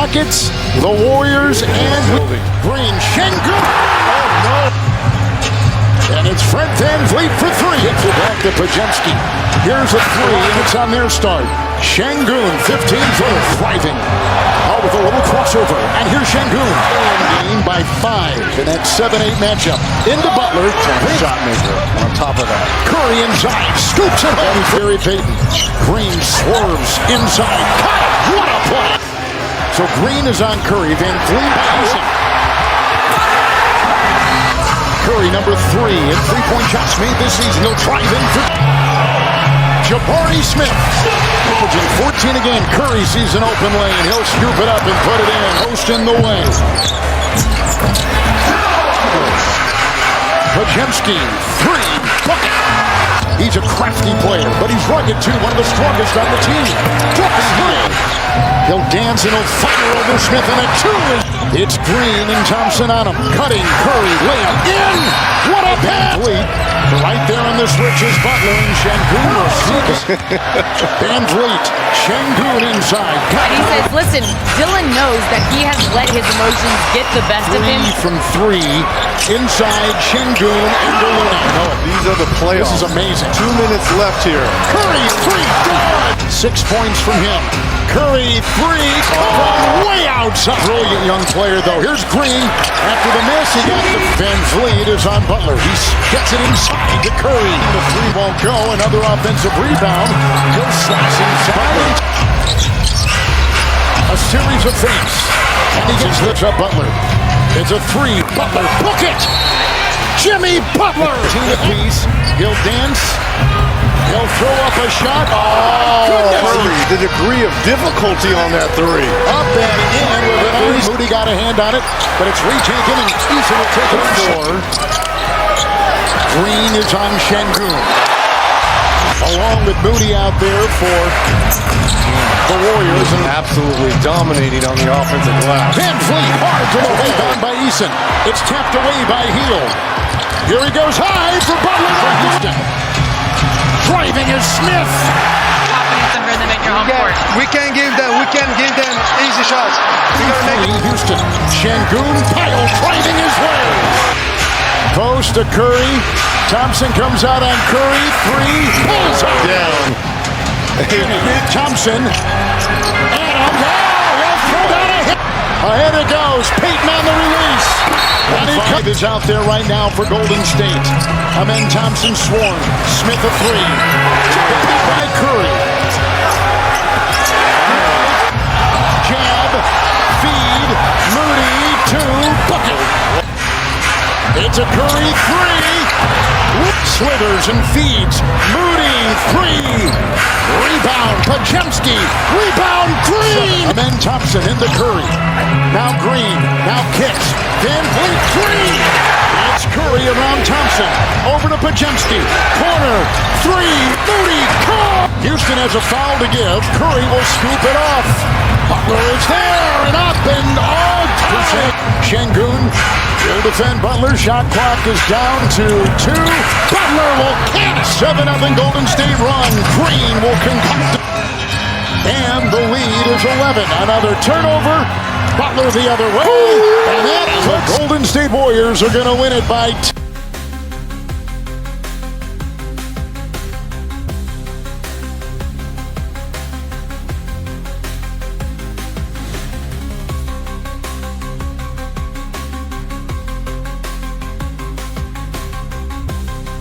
Rockets, the Warriors, and Green. Şengün. Oh, no. And it's Fred VanVleet for three. Hits it back to Pajemski. Here's a three, and it's on their start. Şengün, 15-footer, thriving. Oh, with a little crossover. And here's Şengün. By 5 in that 7-8 matchup. Into Butler. Shot maker on top of that. Curry inside. Scoops it home. Gary Payton. Green swerves inside. Cut it. What a play. So Green is on Curry. VanVleet passing. Curry, number 3 in three-point shots made this season. He'll try them for Jabari Smith. Averaging 14 again. Curry sees an open lane. He'll scoop it up and put it in. Post in the way. Pajemski, 3, bucket. He's a crafty player, but he's rugged too. One of the strongest on the team. He'll dance and he'll fire over Smith and a 2. It's Green and Thompson on him. Cutting, Curry, layup, in! What a pass! Right there on the switch is Butler and Şengün will see. VanVleet, Şengün inside. And he says, listen, Dylan knows that he has let his emotions get the best of him. From 3, inside Şengün and talunin. No, these are the playoffs. This is amazing. 2 minutes left here. Curry, 3, good! 6 points from him. Curry, 3, from way outside. Brilliant young player, though. Here's Green. After the miss, he got the VanVleet is on Butler. He gets it inside to Curry. The 3 won't go. Another offensive rebound. He'll slice inside. A series of fakes. And he gets this up Butler. It's a 3. Butler, book it! Jimmy Butler! 2 apiece. He'll dance. He'll throw up a shot. Oh, Curry, the degree of difficulty on that 3. Up and in with an ice. Moody got a hand on it, but it's retaken and Eason will take it for 4. Green is on Şengün. Along with Moody out there for the Warriors. And absolutely dominating on the offensive glass. VanVleet hard to the rebound by Eason. It's tapped away by Heel. Here he goes high for Butler. Houston. Driving is Smith. Confidence and rhythm in your home court. We can't give them easy shots. We gotta make it. Houston. Şengün pile driving his way. Post to Curry. Thompson comes out on Curry. 3. Pulls up. Down. Thompson. And he'll throw down a hit. Ahead it goes. Payton on the release. And he is out there right now for Golden State. Amen. Thompson swarm. Smith a 3. Defended by Curry. Jab. Feed. Moody. 2. Bucket. It's a Curry 3. Slithers and feeds. Moody 3. Rebound. Pajemski. Rebound. Green. Amen. Thompson into Curry. Now Green. Now kicks. VanVleet 3. It's Curry around Thompson. Over to Pajemski. Corner. 3. Moody. Call. Houston has a foul to give. Curry will scoop it off. Butler is there and up and all time. Şengün will defend Butler. Shot clock is down to 2. Butler will can it. 7-0 Golden State run. Green will concoct it. And the lead is 11. Another turnover. Butler the other way. And the Golden State Warriors are going to win it by 2.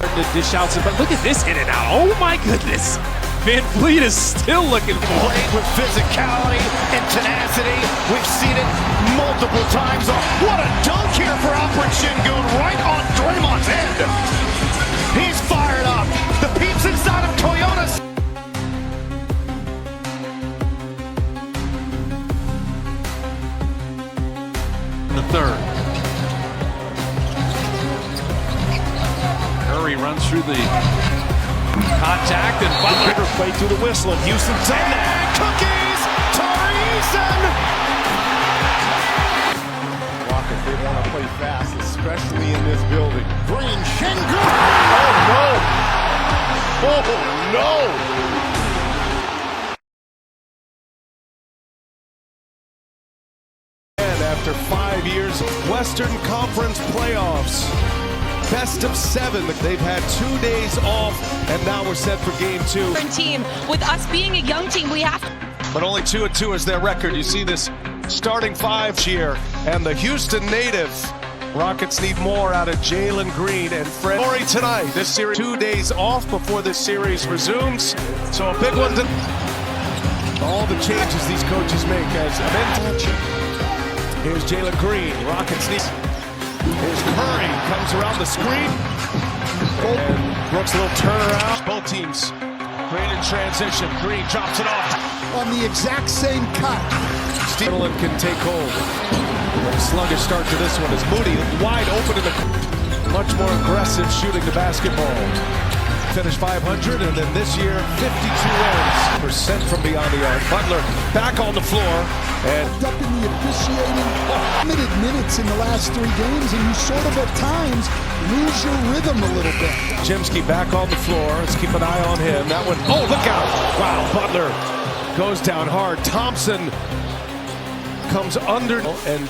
To dish out some, but look at this in and out. Oh my goodness. VanVleet is still looking for played with physicality and tenacity. We've seen it multiple times. What a dunk here for Alfred Şengün right on Draymond's head. He's fired up. The peeps inside of Toyota. the 3rd. Curry runs through the contact and Butler play through the whistle. And Houston's in there. Cookies! Tarizen! Walker, they want to play fast, especially in this building. Green, Şengün! Oh, no! Oh, no! after 5 years. Western Conference playoffs. Best of 7. They've had 2 days off, and now we're set for game 2. Team, with us being a young team, we have. But only 2-2 is their record. You see this starting 5 here, and the Houston native. Rockets need more out of Jalen Green and Fred. Story tonight. This series 2 days off before this series resumes. So a big one to all the changes these coaches make as a mental. Here's Jalen Green. Rockets need. Here's Curry. Comes around the screen. And Brooks a little turnaround. Both teams great in transition. Green drops it off. On the exact same cut. Steven can take hold. A sluggish start to this one as Moody wide open in the much more aggressive shooting the basketball. Finished 500 and then this year 52 wins. Percent from beyond the arc. Butler back on the floor and Up in the officiating, limited minutes in the last 3 games, and you sort of at times lose your rhythm a little bit. Jimsky back on the floor. Let's keep an eye on him. That one, oh look out! Wow, Butler goes down hard. Thompson comes under and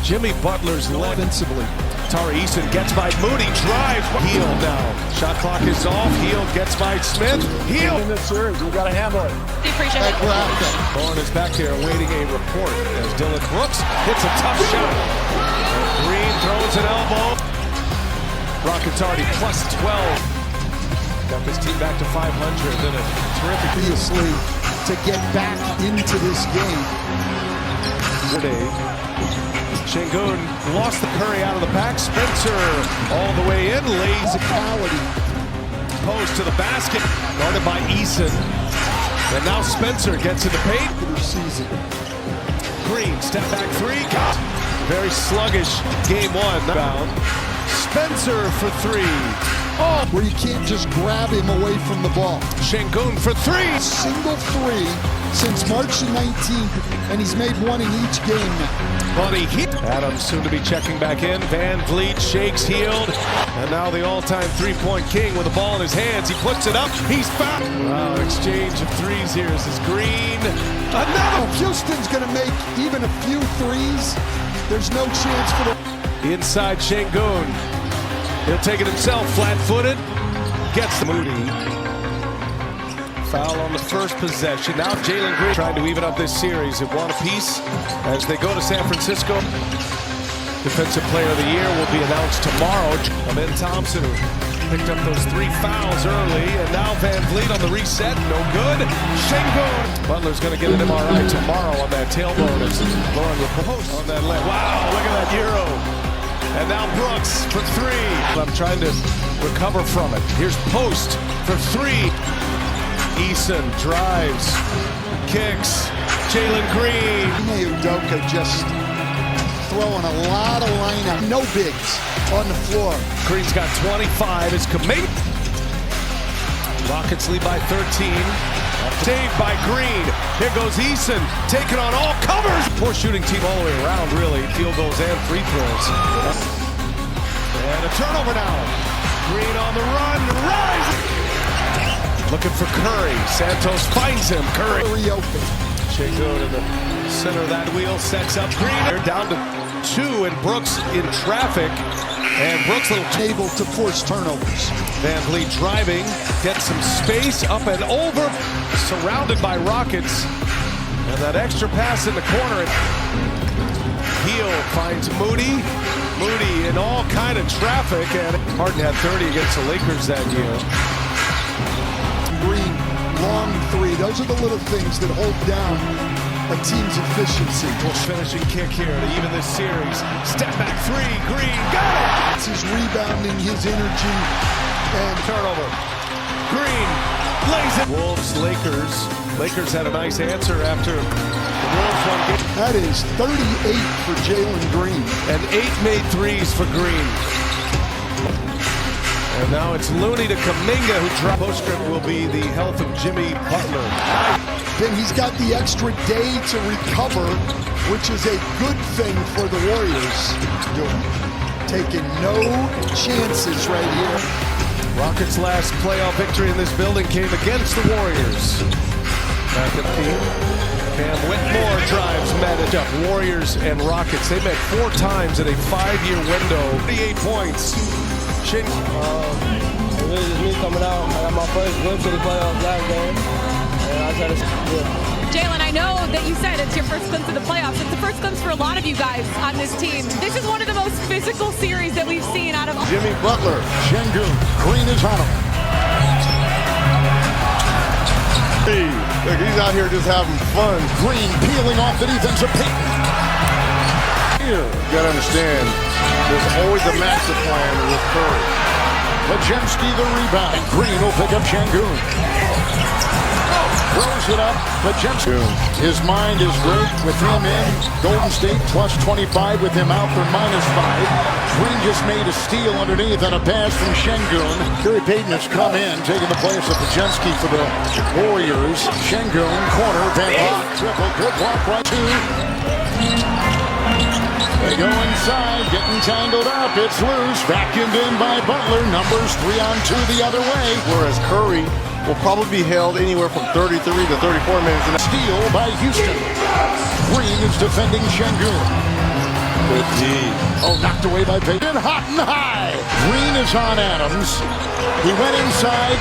Jimmy Butler's led. Invincibly. Tari Eason gets by Moody, drives. Heel now. Shot clock is off. Heel gets by Smith. Heel. In this series, we got to handle it. Appreciate it. Bourne is back there awaiting a report as Dylan Brooks hits a tough shot. Green throws an elbow. Rockets already plus 12. Got this team back to 500. Then a terrific Obviously, to get back into this game. Şengün lost the Curry out of the pack. Spencer all the way in. Lays Physicality. post to the basket. Guarded by Eason. And now Spencer gets in the paint. Season. Green, step back 3. Very sluggish game 1. Bound. Spencer for 3. Oh, Where you can't just grab him away from the ball. Şengün for 3. Single 3 since March the 19th, and he's made 1 in each game now. Buddy Adams soon to be checking back in. Van Vliet shakes, healed. And now the all-time three-point king with the ball in his hands. He puts it up. He's fouled. Wow, exchange of threes here. This is Green. Another. If Houston's going to make even a few threes, there's no chance for the... Inside Şengün. He'll take it himself, flat-footed. Gets the Moody. Foul on the first possession. Now Jalen Green trying to even up this series at 1 apiece as they go to San Francisco. Defensive Player of the Year will be announced tomorrow. Amen Thompson who picked up those 3 fouls early, and now Van Vliet on the reset. No good. Şengün. Butler's going to get an MRI tomorrow on that tailbone as Lauren repost on that leg. Wow, look at that Euro. And now Brooks for 3. I'm trying to recover from it. Here's Post for 3. Eason drives, kicks, Jalen Green. Udoka just throwing a lot of lineup. No bigs on the floor. Green's got 25. It's Kuminga. Rockets lead by 13. Saved by Green. Here goes Eason, taking on all comers. Poor shooting team all the way around, really. Field goals and free throws. And a turnover now. Green on the run, rise. Looking for Curry. Santos finds him. Curry. Şengün in the center of that wheel. Sets up Green. They're down to 2 and Brooks in traffic. And Brooks little Able to force turnovers. Van Vliet driving. Gets some space up and over. Surrounded by Rockets. And that extra pass in the corner. Heel finds Moody. Moody in all kind of traffic. And Harden had 30 against the Lakers that year. Green, long 3. Those are the little things that hold down a team's efficiency. Finishing kick here to even this series. Step back 3, Green, got it! It's his rebounding, his energy, and Turnover. Green lays it. Wolves, Lakers. Lakers had a nice answer after the Wolves won game. that is 38 for Jalen Green. And 8 made threes for Green. And now it's Looney to Kuminga, who dropped. Postscript will be the health of Jimmy Butler. Then he's got the extra day to recover, which is a good thing for the Warriors. Taking no chances right here. Rockets' last playoff victory in this building came against the Warriors. Back at the Cam Whitmore drives matchup. Warriors and Rockets. They met 4 times in a 5-year window. 38 points. It really just me coming out. I got my first glimpse of the playoffs last game, and I try to. Jalen, I know that you said it's your first glimpse of the playoffs. It's the first glimpse for a lot of you guys on this team. This is one of the most physical series that we've seen out of. Jimmy Butler, Şengün, Green is on him. Look, he's out here just having fun. Green peeling off the defensive pick. You gotta understand, there's always a master plan with Curry. Podziemski the rebound. Green will pick up Şengün. Throws it up. Podziemski. His mind is great with him in. Golden State plus 25 with him out for -5. Green just made a steal underneath on a pass from Şengün. Gary Payton has come in, taking the place of Podziemski for the Warriors. Şengün, corner, Van Vliet, triple, good block right to. They go inside, getting tangled up. It's loose, vacuumed in by Butler. Numbers 3 on 2 the other way. Whereas Curry will probably be held anywhere from 33 to 34 minutes. And Steal by Houston. Green is defending Şengün. good D. Oh, knocked away by Payton. Hot and high. Green is on Adams. He went inside.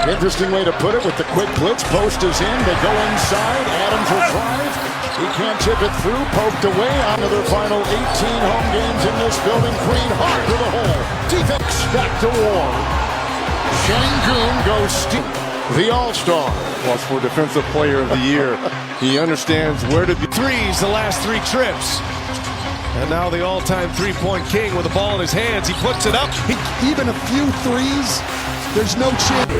Interesting way to put it with the quick blitz. Post is in. They go inside. Adams will drive. He can't tip it through. Poked away. On to their final 18 home games in this building. Green hard to the hole. Defense back to war. Şengün goes steep. The All-Star. Was for Defensive Player of the Year. He understands where to be. Threes the last 3 trips. And now the all-time three-point king with the ball in his hands. He puts it up. Even a few threes, there's no chance.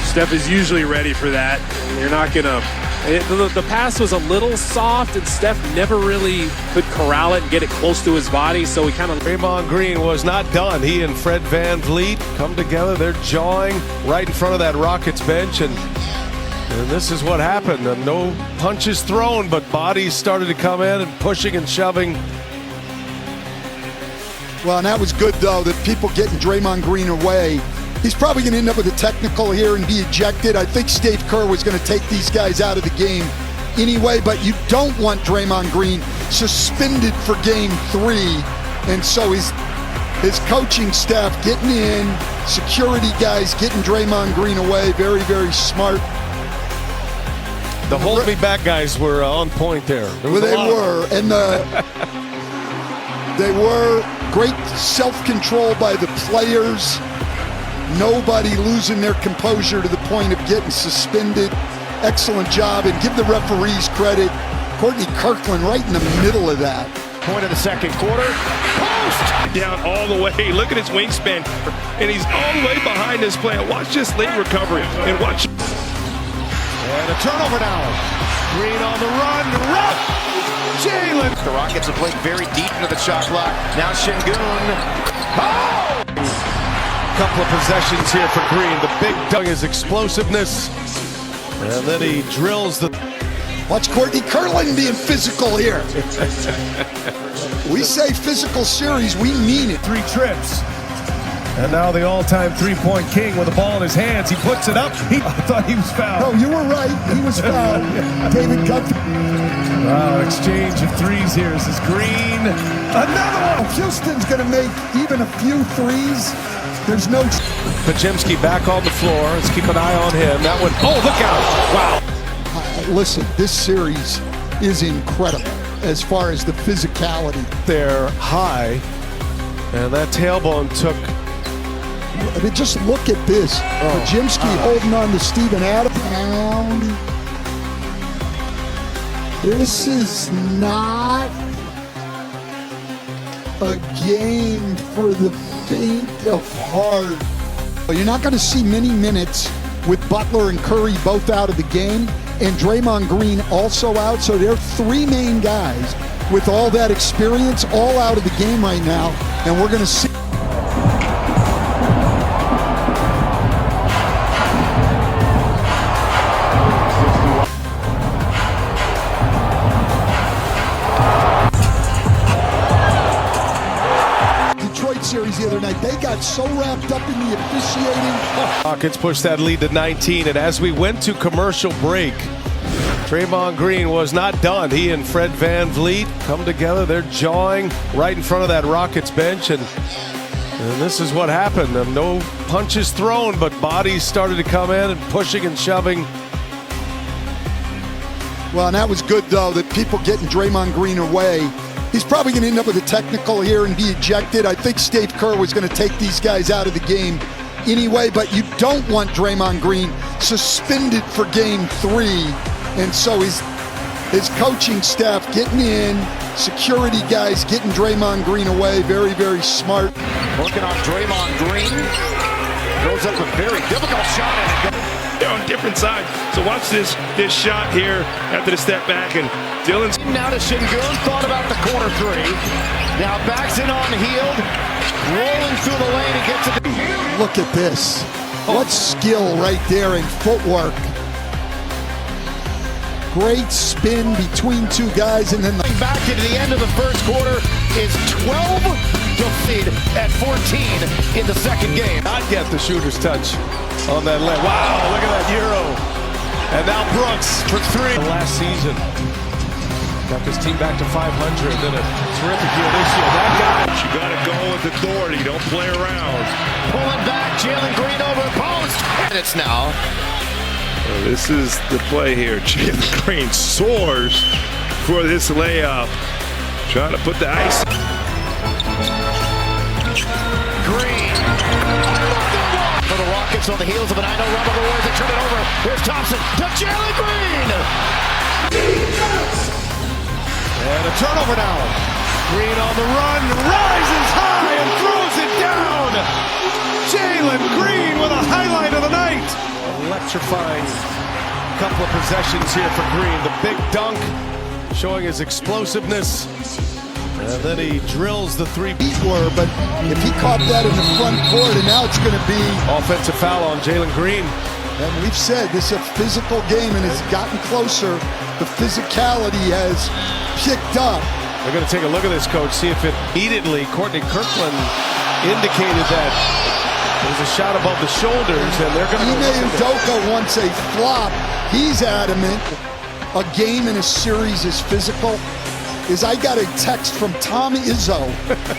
Steph is usually ready for that. You're not gonna. The pass was a little soft, and Steph never really could corral it and get it close to his body. So he kind of. Draymond Green was not done. He and Fred Van Vliet come together. They're jawing right in front of that Rockets bench, and this is what happened. No punches thrown, but bodies started to come in and pushing and shoving. Well, and that was good, though, that people getting Draymond Green away. He's probably going to end up with a technical here and be ejected. I think Steve Kerr was going to take these guys out of the game anyway, but you don't want Draymond Green suspended for game 3. And so his coaching staff getting in, security guys getting Draymond Green away. Very, very smart. The hold me back guys were on point there. Well, they were, and they were great self-control by the players. Nobody losing their composure to the point of getting suspended. Excellent job, and give the referees credit. Courtney Kirkland right in the middle of that. Point of the second quarter. Post! Down all the way. Look at his wingspan. And he's all the way behind this play. Watch this late recovery. And watch. And a turnover now. Green on the run. Jalen. The Rockets have played very deep into the shot clock. Now Şengün. Oh! Couple of possessions here for Green. The big dunk is explosiveness. And then he drills the... Watch Courtney Kirkland being physical here. We say physical series, we mean it. 3 trips. And now the all-time three-point king with the ball in his hands. He puts it up. I thought he was fouled. No, you were right. He was fouled. David Guthrie. Wow, exchange of threes here. This is Green. Another one. If Houston's going to make even a few threes, there's no... Podziemski back on the floor. Let's keep an eye on him. That one. Oh, look out. Wow. Listen, this series is incredible as far as the physicality. They're high. And that tailbone took... I mean, just look at this. Podziemski holding on to Steven Adams. This is not a game for the faint of heart. You're not going to see many minutes with Butler and Curry both out of the game, and Draymond Green also out. So they're 3 main guys with all that experience all out of the game right now, and we're going to see. Series the other night, They got so wrapped up in the officiating. Rockets push that lead to 19, and as we went to commercial break, Draymond Green was not done. He and Fred VanVleet come together. They're jawing right in front of that Rockets bench, and this is what happened. No punches thrown, but bodies started to come in and pushing and shoving. Well, and that was good, though, that people getting Draymond Green away. He's probably going to end up with a technical here and be ejected. I think Steve Kerr was going to take these guys out of the game anyway, but you don't want Draymond Green suspended for game 3. And so his coaching staff getting in, security guys getting Draymond Green away. Very, very smart. Working on Draymond Green. Goes up a very difficult shot. And They're on different sides. So watch this shot here after the step back, and Dylan's now to Şengün. Thought about the corner 3. Now backs in on Hield. Rolling through the lane and gets it. Look at this. What skill right there and footwork. Great spin between two guys, and then back into the end of the first quarter is 12 defeated at 14 in the second game. Not get the shooter's touch on that leg. Wow, look at that Euro. And now Brooks for 3. Last season got this team back to 500. Then a terrific year this year. That guy. you got to go with authority. Don't play around. Pulling back, Jalen Green over post. Minutes now. This is the play here. Jalen Green soars for this layup. Trying to put the ice. Green. For the Rockets on the heels of an 9-0 run by the Warriors. They turn it over. Here's Thompson to Jalen Green. And a turnover now. Green on the run. Rises high and throws it down. Jalen Green with a highlight of the night. Electrifying couple of possessions here for Green. The big dunk showing his explosiveness. And then he drills the 3. but if he caught that in the front court, and now it's going to be Offensive foul on Jalen Green. And we've said this is a physical game, and it's gotten closer. The physicality has picked up. We're going to take a look at this, Coach, see if it immediately, Courtney Kirkland indicated that there's a shot above the shoulders, and they're going to Ime Udoka wants a flop. He's adamant. A game in a series is physical. I got a text from Tom Izzo,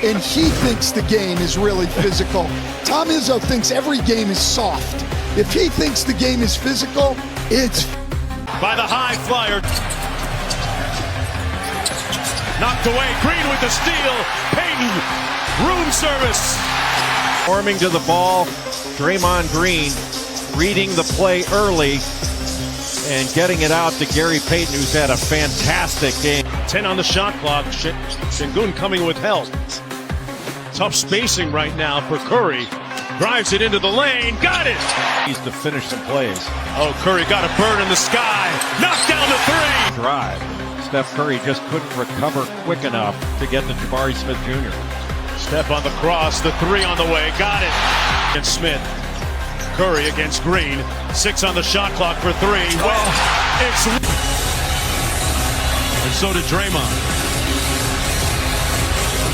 and he thinks the game is really physical. Tom Izzo thinks every game is soft. If he thinks the game is physical, it's by the high flyer. Knocked away. Green with the steal. Payton. Room service. Warming to the ball. Draymond Green reading the play early and getting it out to Gary Payton, who's had a fantastic game. 10 on the shot clock. Şengün coming with help. Tough spacing right now for Curry. Drives it into the lane. Got it. He's to finish some plays. Oh, Curry got a bird in the sky. Knocked down the 3. Drive. Steph Curry just couldn't recover quick enough to get to Jabari Smith Jr. Step on the cross. The 3 on the way. Got it. And Smith. Curry against Green. 6 on the shot clock for 3. Well, it's... And so did Draymond.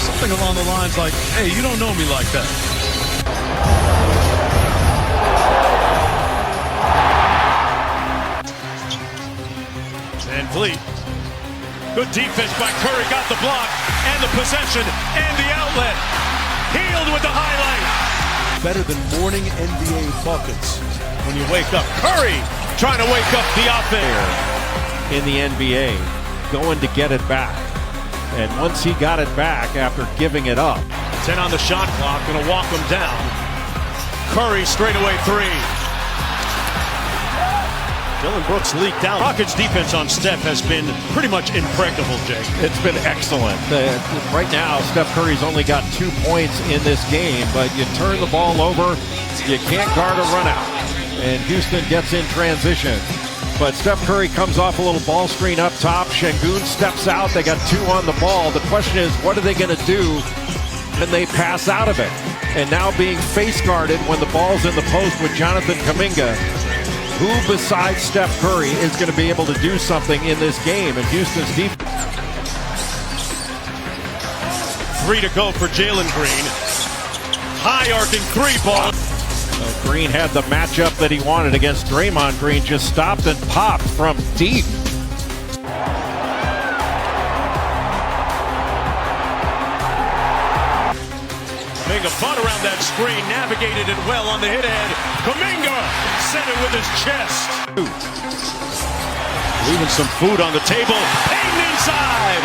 Something along the lines like, hey, you don't know me like that. VanVleet. Good defense by Curry. Got the block and the possession and the outlet. Hield with the highlight. Better than morning NBA buckets when you wake up. Curry trying to wake up the offense. In the NBA, going to get it back. And once he got it back after giving it up. 10 on the shot clock, gonna walk him down. Curry straightaway 3. Dylan Brooks leaked out. Rockets defense on Steph has been pretty much impregnable, Jake. It's been excellent. Right now, Steph Curry's only got 2 points in this game, but you turn the ball over, you can't guard a run out. And Houston gets in transition. But Steph Curry comes off a little ball screen up top. Şengün steps out. They got 2 on the ball. The question is, what are they going to do when they pass out of it? And now being face guarded when the ball's in the post with Jonathan Kuminga. Who besides Steph Curry is going to be able to do something in this game? And Houston's defense. 3 to go for Jalen Green. High arcing three ball. Green had the matchup that he wanted against Draymond Green, just stopped and popped from deep. Make a fun around that screen, navigated it well on the hit end. Kuminga sent it with his chest. Leaving some food on the table. Payton inside.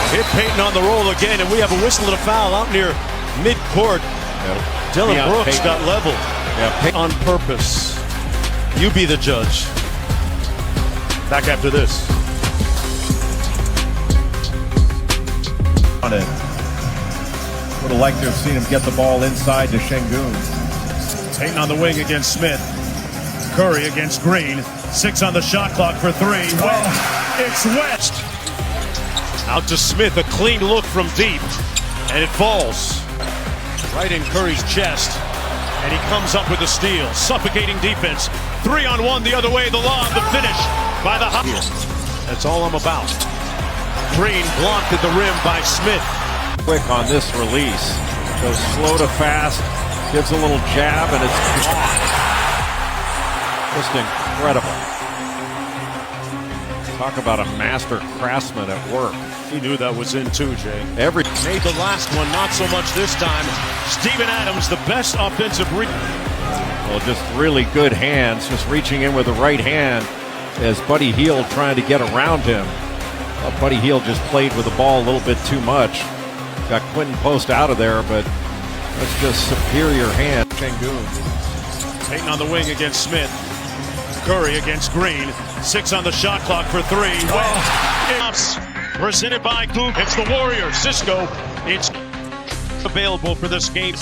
Hit Payton on the roll again, and we have a whistle and a foul out near midcourt. Dylan Brooks Payton got leveled on purpose. You be the judge. Back after this. Would have liked to have seen him get the ball inside to Şengün. Payton on the wing against Smith. Curry against Green. 6 on the shot clock for 3. It's West. Out to Smith, a clean look from deep. And it falls. Right in Curry's chest. And he comes up with a steal. Suffocating defense. 3-on-1 the other way. The lob, the finish by the high. That's all I'm about. Green blocked at the rim by Smith. Quick on this release. Goes slow to fast. Gives a little jab and it's gone. Just incredible. Talk about a master craftsman at work. He knew that was in too, Jay. Made the last one, not so much this time. Steven Adams, the best offensive well, just really good hands, just reaching in with the right hand as Buddy Hield trying to get around him. Buddy Hield just played with the ball a little bit too much. Got Quentin Post out of there, but that's just superior hand. Şengün. Payton on the wing against Smith. Curry against Green. 6 on the shot clock for 3. It's presented by Google. It's the Warriors. Cisco. It's available for this game.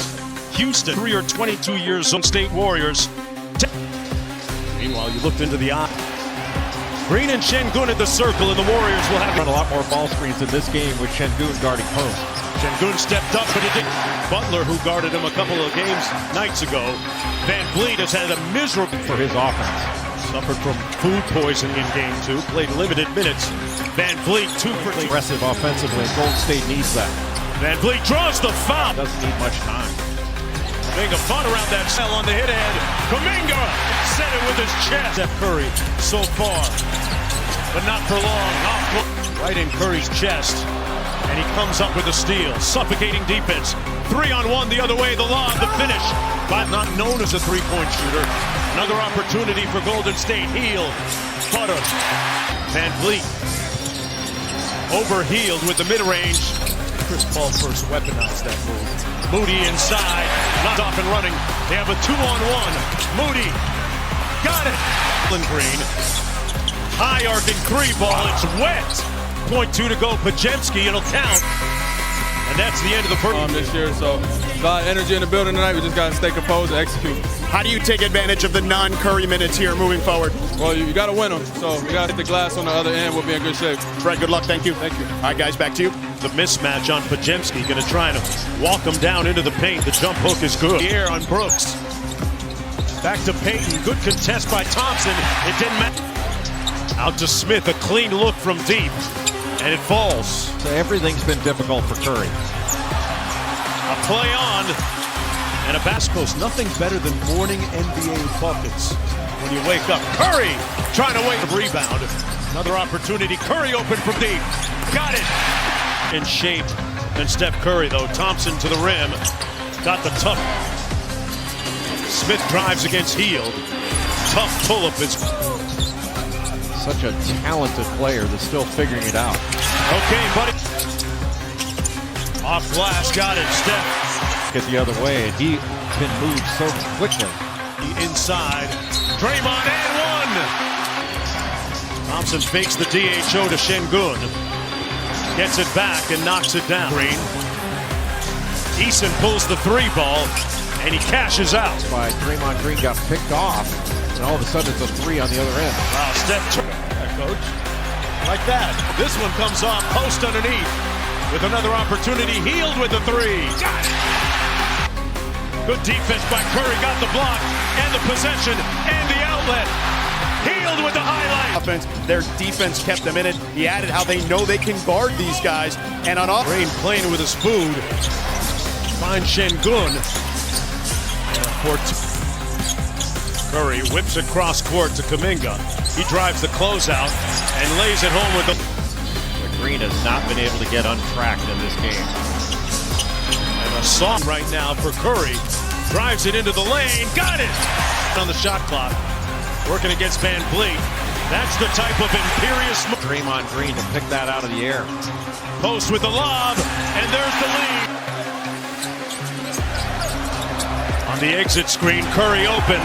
Houston, 3 or 22 years old State Warriors. Meanwhile, you looked into the eye. Green and Şengün at the circle, and the Warriors will have run a lot more ball screens in this game with Şengün guarding post. Şengün stepped up, but it didn't. Butler, who guarded him a couple of nights ago. Van Vliet has had a miserable for his offense. Suffered from food poisoning in game 2. Played limited minutes. Van Vliet, 2 for 2. Aggressive offensively. Golden State needs that. Van Vliet draws the foul. Doesn't need much time. Making a fun around that cell on the hit end. Kuminga set it with his chest. Steph Curry so far, but not for long. Right in Curry's chest, and he comes up with a steal. Suffocating defense. 3-on-1 the other way. The lob, the finish. But not known as a three-point shooter. Another opportunity for Golden State. Hield, Butter, Van Vliet. Over Hield with the mid-range. Chris Paul first weaponized that move. Moody inside, not off and running. They have a 2-on-1. Moody got it. Green, high arcing 3 ball. It's wet. 0.2 to go. Pajemski, it'll count. And that's the end of the first this year. So a lot of energy in the building tonight. We just got to stay composed and execute. How do you take advantage of the non-Curry minutes here moving forward? Well, you got to win them. So we got to hit the glass on the other end. We'll be in good shape. Fred, good luck. Thank you. Thank you. All right, guys, back to you. The mismatch on Pajemski, going to try to walk him down into the paint. The jump hook is good. The air on Brooks. Back to Payton. Good contest by Thompson. It didn't matter. Out to Smith. A clean look from deep. And it falls. So everything's been difficult for Curry. A play on. And a basket. Nothing better than morning NBA buckets. When you wake up. Curry trying to wait the rebound. Another opportunity. Curry open from deep. Got it. In shape than Steph Curry, though. Thompson to the rim. Got the tough. Smith drives against Hield. Tough pull-up is. Such a talented player that's still figuring it out. Okay, buddy. Off glass, got it. Steph. Get the other way, and he can move so quickly. Inside. Draymond and 1. Thompson fakes the DHO to Şengün. Gets it back and knocks it down. Green. Eason pulls the 3 ball, and he cashes out. By Draymond Green got picked off, and all of a sudden it's a 3 on the other end. Wow, Steph. Coach. Like that. This one comes off, post underneath. With another opportunity, Hield with the 3. Got it. Good defense by Curry, got the block, and the possession, and the outlet. Healed with the highlight. Offense, their defense kept them in it. He added how they know they can guard these guys. And on off. Green playing with his food. Finds Şengün. Curry whips it cross court to Kuminga. He drives the closeout and lays it home with the. Green has not been able to get untracked in this game. And a song right now for Curry. Drives it into the lane. Got it! On the shot clock. Working against Van Vliet. That's the type of imperious. Draymond Green to pick that out of the air. Post with the lob. And there's the lead. On the exit screen, Curry open.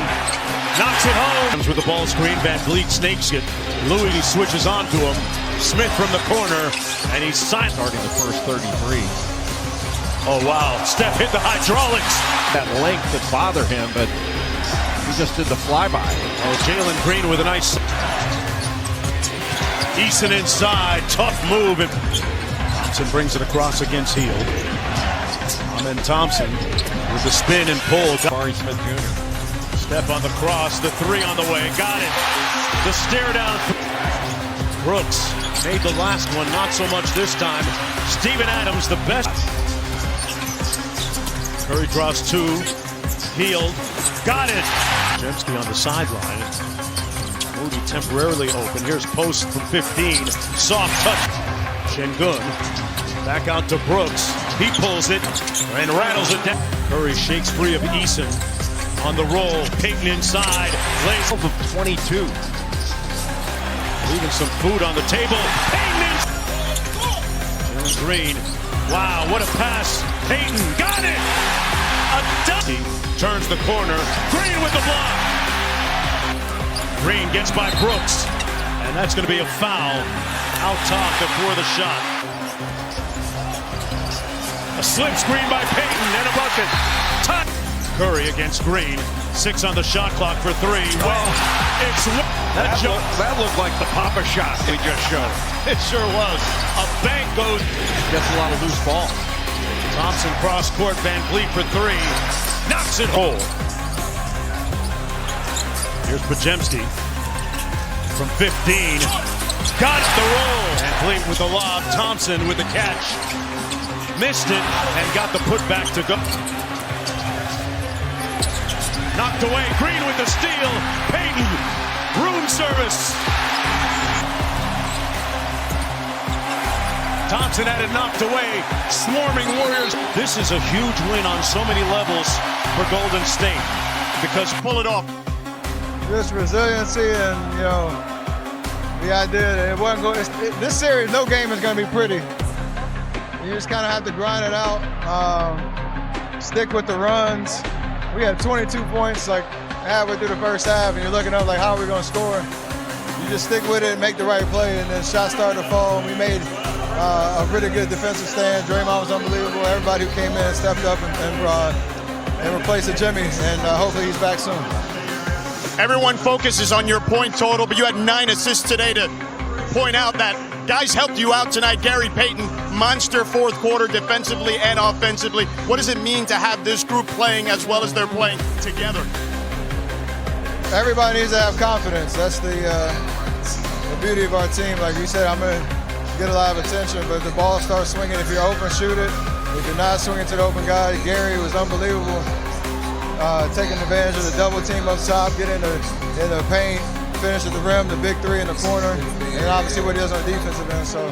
Knocks it home. Comes with the ball screen. Van Vliet snakes it. Louis switches onto him. Smith from the corner. And he's signed. Starting the first 33. Oh, wow. Steph hit the hydraulics. That length that bothered him, but he just did the flyby. Oh, Jalen Green with a nice. Eason inside. Tough move. And Thompson brings it across against Hield. Amen Thompson with the spin and pull. Barry Smith Jr. Steph on the cross. The three on the way. Got it. The stare down. Brooks made the last one. Not so much this time. Steven Adams, the best. Curry draws two. Hield. Got it. Jemski on the sideline. Moody temporarily open. Here's post from 15. Soft touch. Şengün. Back out to Brooks. He pulls it and rattles it down. Curry shakes free of Eason. On the roll. Payton inside. Lays of 22. Leaving some food on the table. Payton in. Jalen Green. Wow, what a pass. Payton got it. A dusty. Turns the corner. Green with the block. Green gets by Brooks. And that's going to be a foul. Out top before the shot. A slip screen by Payton and a bucket. Touch. Curry against Green. 6 on the shot clock for 3. It's that looked like the Papa shot we just showed. It sure was. A bank goes. Gets a lot of loose ball. Thompson cross court. Van Vliet for 3. Knocks it home. Here's Podziemski from 15. Got the roll. Van Vliet with the lob. Thompson with the catch. Missed it and got the putback to go. Knocked away. Green with the steal. Payton. Room service. Thompson had it knocked away. Swarming Warriors. This is a huge win on so many levels for Golden State. Because pull it off. Just resiliency and, the idea that it wasn't going. This series, no game is going to be pretty. You just kind of have to grind it out. Stick with the runs. We had 22 points like halfway through the first half, and you're looking up like, how are we going to score? You just stick with it and make the right play, and then shots started to fall. We made a really good defensive stand. Draymond was unbelievable. Everybody who came in stepped up and replaced the Jimmy, and hopefully he's back soon. Everyone focuses on your point total, but you had 9 assists today to point out that guys helped you out tonight. Gary Payton, monster fourth quarter defensively and offensively. What does it mean to have this group playing as well as they're playing together? Everybody needs to have confidence. That's the beauty of our team. Like you said, I'm going to get a lot of attention, but if the ball starts swinging, if you're open, shoot it. If you're not swinging to the open guy, Gary was unbelievable. Taking advantage of the double team up top, get in the paint, finish at the rim, the big three in the corner, and obviously what he does on the defensive end. So,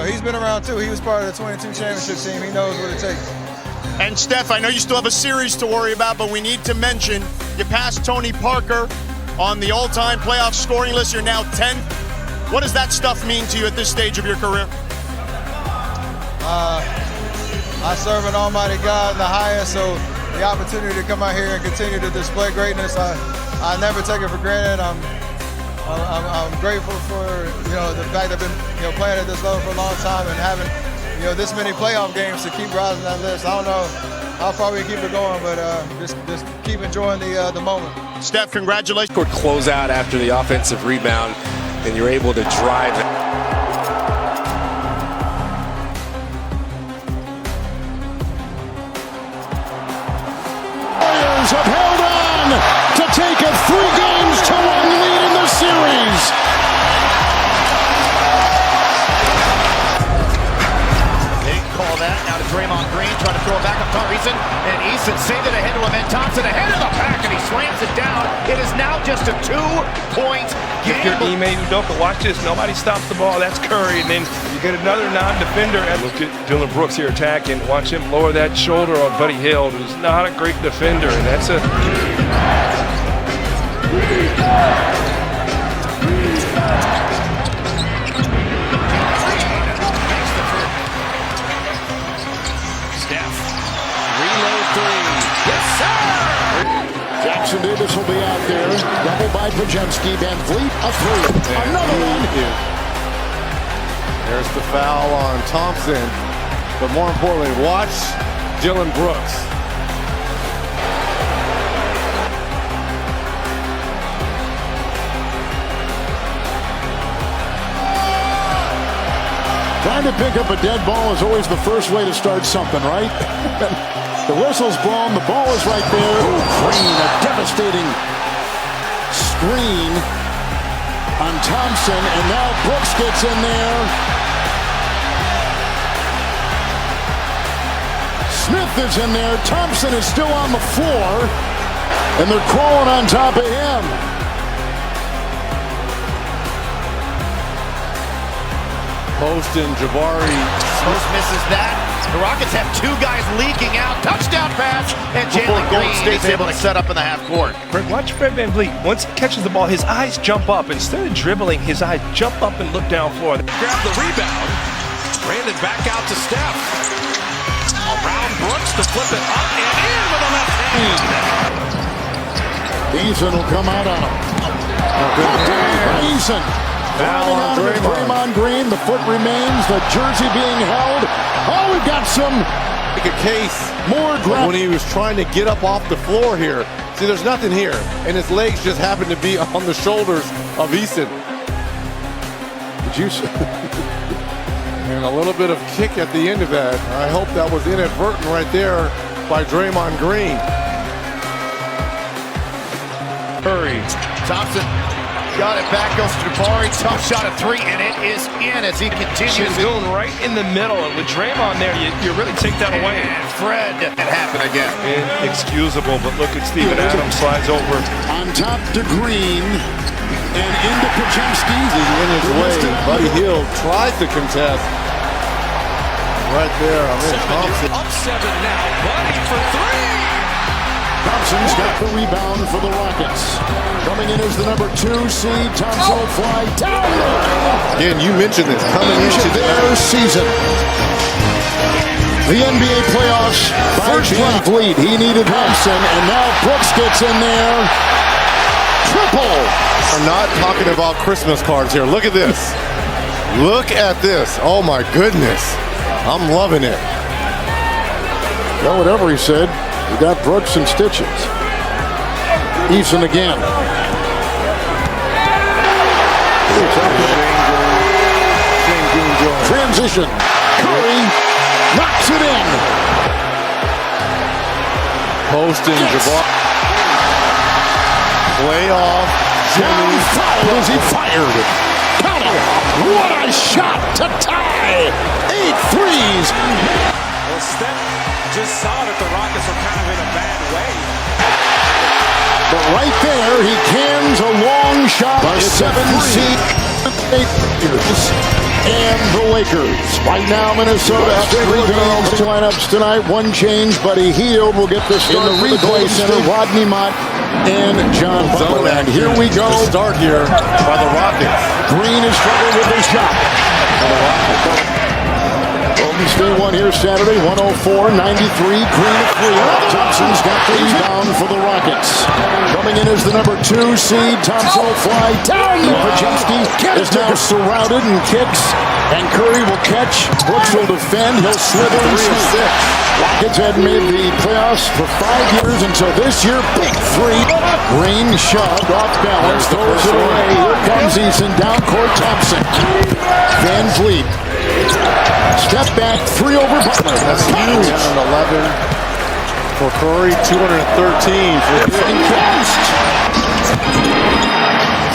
he's been around too. He was part of the 22 championship team. He knows what it takes. And Steph, I know you still have a series to worry about, but we need to mention you passed Tony Parker on the all-time playoff scoring list. You're now 10th. What does that stuff mean to you at this stage of your career? I serve an almighty God in the highest, so the opportunity to come out here and continue to display greatness, I never take it for granted. I'm grateful for the fact that I've been playing at this level for a long time and having this many playoff games to keep rising that list. I don't know how far we keep it going, but just keep enjoying the moment. Steph, congratulations. Good closeout after the offensive rebound, and you're able to drive it. Warriors have held on to take a 3-1 lead in the series. trying to throw it back up to Eason, and Eason saved it ahead to him, and Thompson ahead of the pack, and he slams it down. It is now just a 2-point game. Your Ime Udoka, watch this. Nobody stops the ball. That's Curry, and then you get another non-defender. And look at Dylan Brooks here attacking. Watch him lower that shoulder on Buddy Hield, who's not a great defender, and that's a. Jackson Davis will be out there. Double by Pajemski. Van Vliet, a three. Another one. There's the foul on Thompson. But more importantly, watch Dylan Brooks. Trying to pick up a dead ball is always the first way to start something, right? The whistle's blown, the ball is right there. Oh, Green, a devastating screen on Thompson, and now Brooks gets in there. Smith is in there, Thompson is still on the floor, and they're crawling on top of him. Post and Jabari. Post misses that. The Rockets have two guys leaking out. Touchdown pass, and Jalen Green is able to set up in the half court. Fred, watch Fred VanVleet. Once he catches the ball, his eyes jump up. Instead of dribbling, his eyes jump up and look down floor. Grab the rebound. Brandon back out to Steph. Around Brooks to flip it up and in with a left hand. Eason will come out on him. Eason. Foul on Draymond Green. The foot remains. The jersey being held. Oh, we've got some. Make a case. More when he was trying to get up off the floor here. See, there's nothing here. And his legs just happened to be on the shoulders of Eason. Did you see? And a little bit of kick at the end of that. I hope that was inadvertent right there by Draymond Green. Curry. Thompson got it back, goes to Jabari. Tough shot at three, and it is in as he continues. He's going right in the middle, and with Draymond there, you really take that away. And Fred, it happened again. Inexcusable, but look at Steven Adams slides over. On top to Green, and into Pajemski. In his way, Buddy Hield tries to contest. Right there, Thompson. Up 7 now, Buddy for three. Thompson's got the rebound for the Rockets. Coming in as the number 2 seed. Thompson will fly down. Again, you mentioned this. Coming into their season. The NBA playoffs. First Van Vliet. He needed Thompson, and now Brooks gets in there. Triple. We're not talking about Christmas cards here. Look at this. Look at this. Oh my goodness. I'm loving it. Well, whatever he said. We got Brooks and stitches. Eason again. Transition. Curry knocks it in. Post in Jabari. Play off. Jimmy fouled as he fired. Count it. What a shot to tie. 8 threes. Well, Steph just saw that the Rockets were kind of in a bad way. But right there, he cans a long shot. 7 seed. 8 years. And the Lakers. Right now, Minnesota up 3 games. Lineups tonight. One change. Buddy Hield will get the start in the replay center. Rodney Mott and John Butler. And here we go. Start here by the Rockets. Green has struggled with his shot. Golden State won here Saturday, 104-93. Green at 3. Thompson's got the rebound for the Rockets. Coming in as the number 2 seed. Thompson will fly down. Pajemski is now surrounded and kicks. And Curry will catch. Brooks will defend. He'll slither and sneak. Rockets had made the playoffs for 5 years until this year. Big 3. Green shoved off balance. Throws it away. Here comes Eason. Down court. Thompson. Van Vliet. Step back, 3 over Butler. That's huge. 11 for Curry, 213 for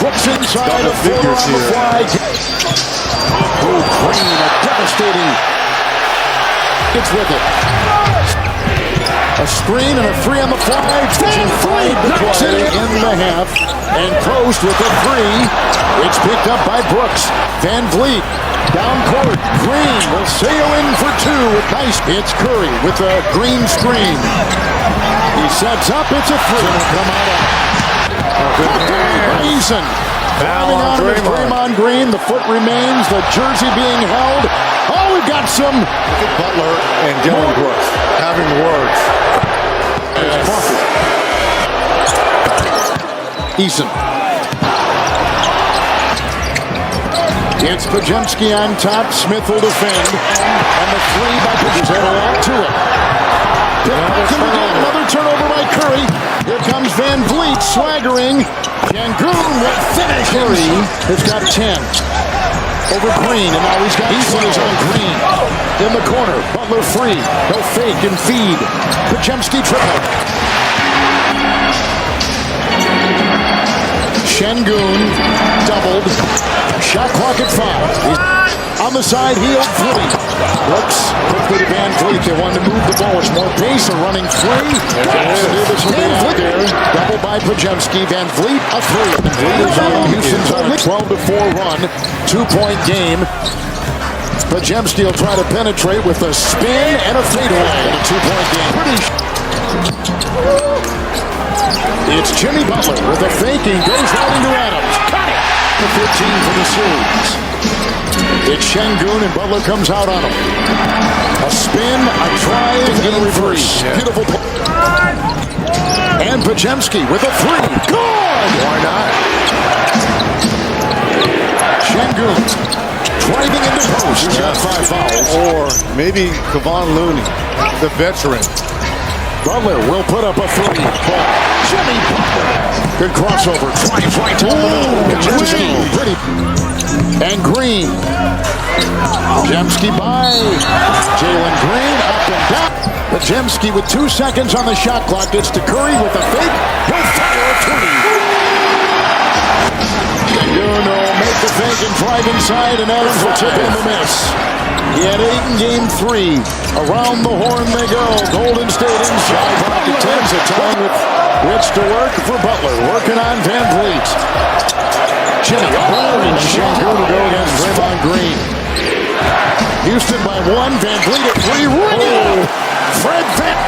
Brooks inside a 4 on the fly. Oh, Green, a devastating It's with it. A screen and a three on the fly. Van Vliet knocks it in the half. And closed with a three. It's picked up by Brooks. Van Vliet down court. Green will sail in for two with nice. It's Curry with a green screen. He sets up. It's a three. Come out of Eason. Driving on Draymond Green. The foot remains. The jersey being held. Oh, we've got some. Look at Butler and Dylan Brooks having words. Eason. It's Pajemski on top. Smith will defend. And the three by Pajemski. Add to it. Another turnover by Curry. Here comes Van Vliet swaggering. Şengün will finish. Curry has got 10. Over Green, and now he's got Eason is on Green. In the corner, Butler free. He'll fake and feed. Pajemski triple. Şengün doubled. Shot clock at 5. He's on the side, heel three. Brooks quickly to Van Vliet. They want to move the ball. It's more pace. They're running free. Van Vliet there. Double by Pajemski. Van Vliet a three. Houston's on a 12-4 run. 2-point game. Pajemski will try to penetrate with a spin and a fadeaway in a 2-point game. It's Jimmy Butler with a fake. He goes right into Adams. Got it. The 15 for the series. It's Şengün and Butler comes out on him. A spin, a try, and a reverse. Beautiful play. And Pajemski with a three. Good! Why not? Şengün driving into post. He's got 5 fouls. Or maybe Kevon Looney, the veteran. Butler will put up a three. Jimmy Butler. Good crossover. Drives right to the pretty. And Green. Pajemski by Jalen Green. Up and down. Pajemski with 2 seconds on the shot clock. Gets to Curry with a fake. He'll fire a three. Şengün will make the fake and drive inside. And Adams will tip in the miss. He had 8 in game 3. Around the horn they go. Golden State inside. Pocket 10's a time with Rich to work for Butler. Working on Van Vliet. Jimmy. And Şengün to go against Draymond Green. Houston by 1. Van Vliet at 3. Rudy. Fred Van.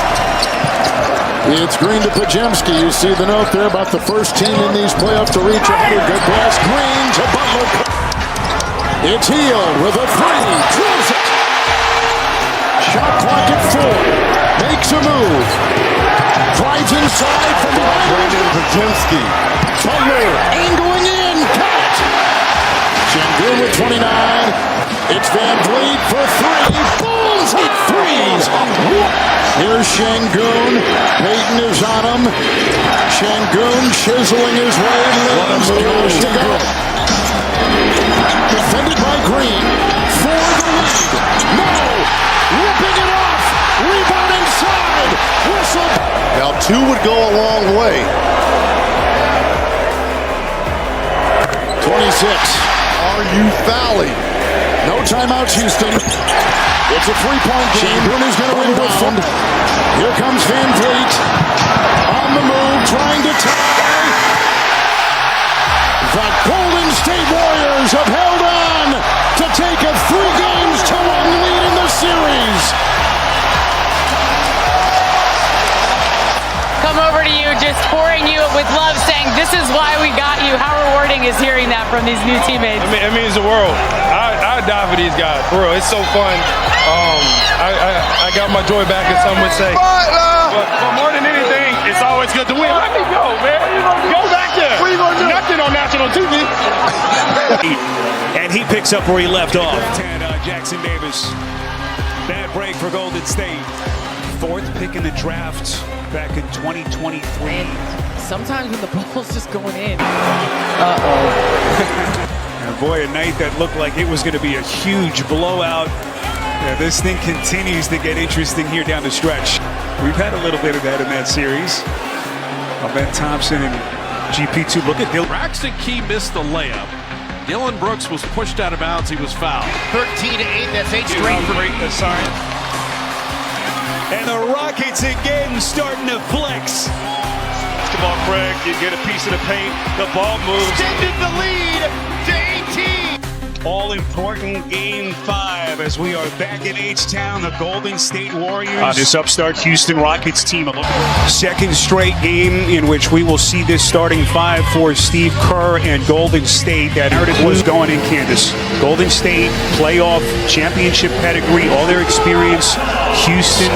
It's Green to Pajemski. You see the note there about the first team in these playoffs to reach 100. Good pass. Green to Butler. It's Hield with a three. Drills it. Shot clock at 4. Makes a move. Drives inside from behind. Pajemski. Butler angling in. Cut it. Şengün with 29. It's Van Vliet for 3. Bulls hit threes. Here's Şengün. Payton is on him. Şengün chiseling his way. Limbs goes to go. Defended by Green for the lead. No! Ripping it off! Rebound inside! Whistle! Now 2 would go a long way. 26. Are you fouling? No timeouts, Houston. It's a 3-point game. Bruno's going to rebound. Here comes Van Vliet. On the move, trying to tie. The Golden State Warriors have held on to take a 3-1 lead in the series. Come over to you, just pouring you with love, saying, this is why we got you. How rewarding is hearing that from these new teammates? It means the world. I die for these guys, for real. It's so fun. I got my joy back, as some would say. But more than anything, it's always good to win. Let me go, man. Go back there. What are you going to do? Nothing on national TV. And he picks up where he left off. Jackson Davis. Bad break for Golden State. 4th pick in the draft back in 2023. Sometimes when the ball's just going in. And boy, a night that looked like it was going to be a huge blowout. Yeah, this thing continues to get interesting here down the stretch. We've had a little bit of that in that series. Ben Thompson and GP2. Look at Dylan. Braxton Key missed the layup. Dylan Brooks was pushed out of bounds. He was fouled. 13-8. That's 8 straight. Great assignment. And the Rockets again starting to flex. Basketball, Craig, you get a piece of the paint, the ball moves. Extended the lead to 18. All important game 5 as we are back in H-Town, the Golden State Warriors. This upstart Houston Rockets team. Second straight game in which we will see this starting 5 for Steve Kerr and Golden State. That narrative was going in Kansas. Golden State, playoff, championship pedigree, all their experience. Houston,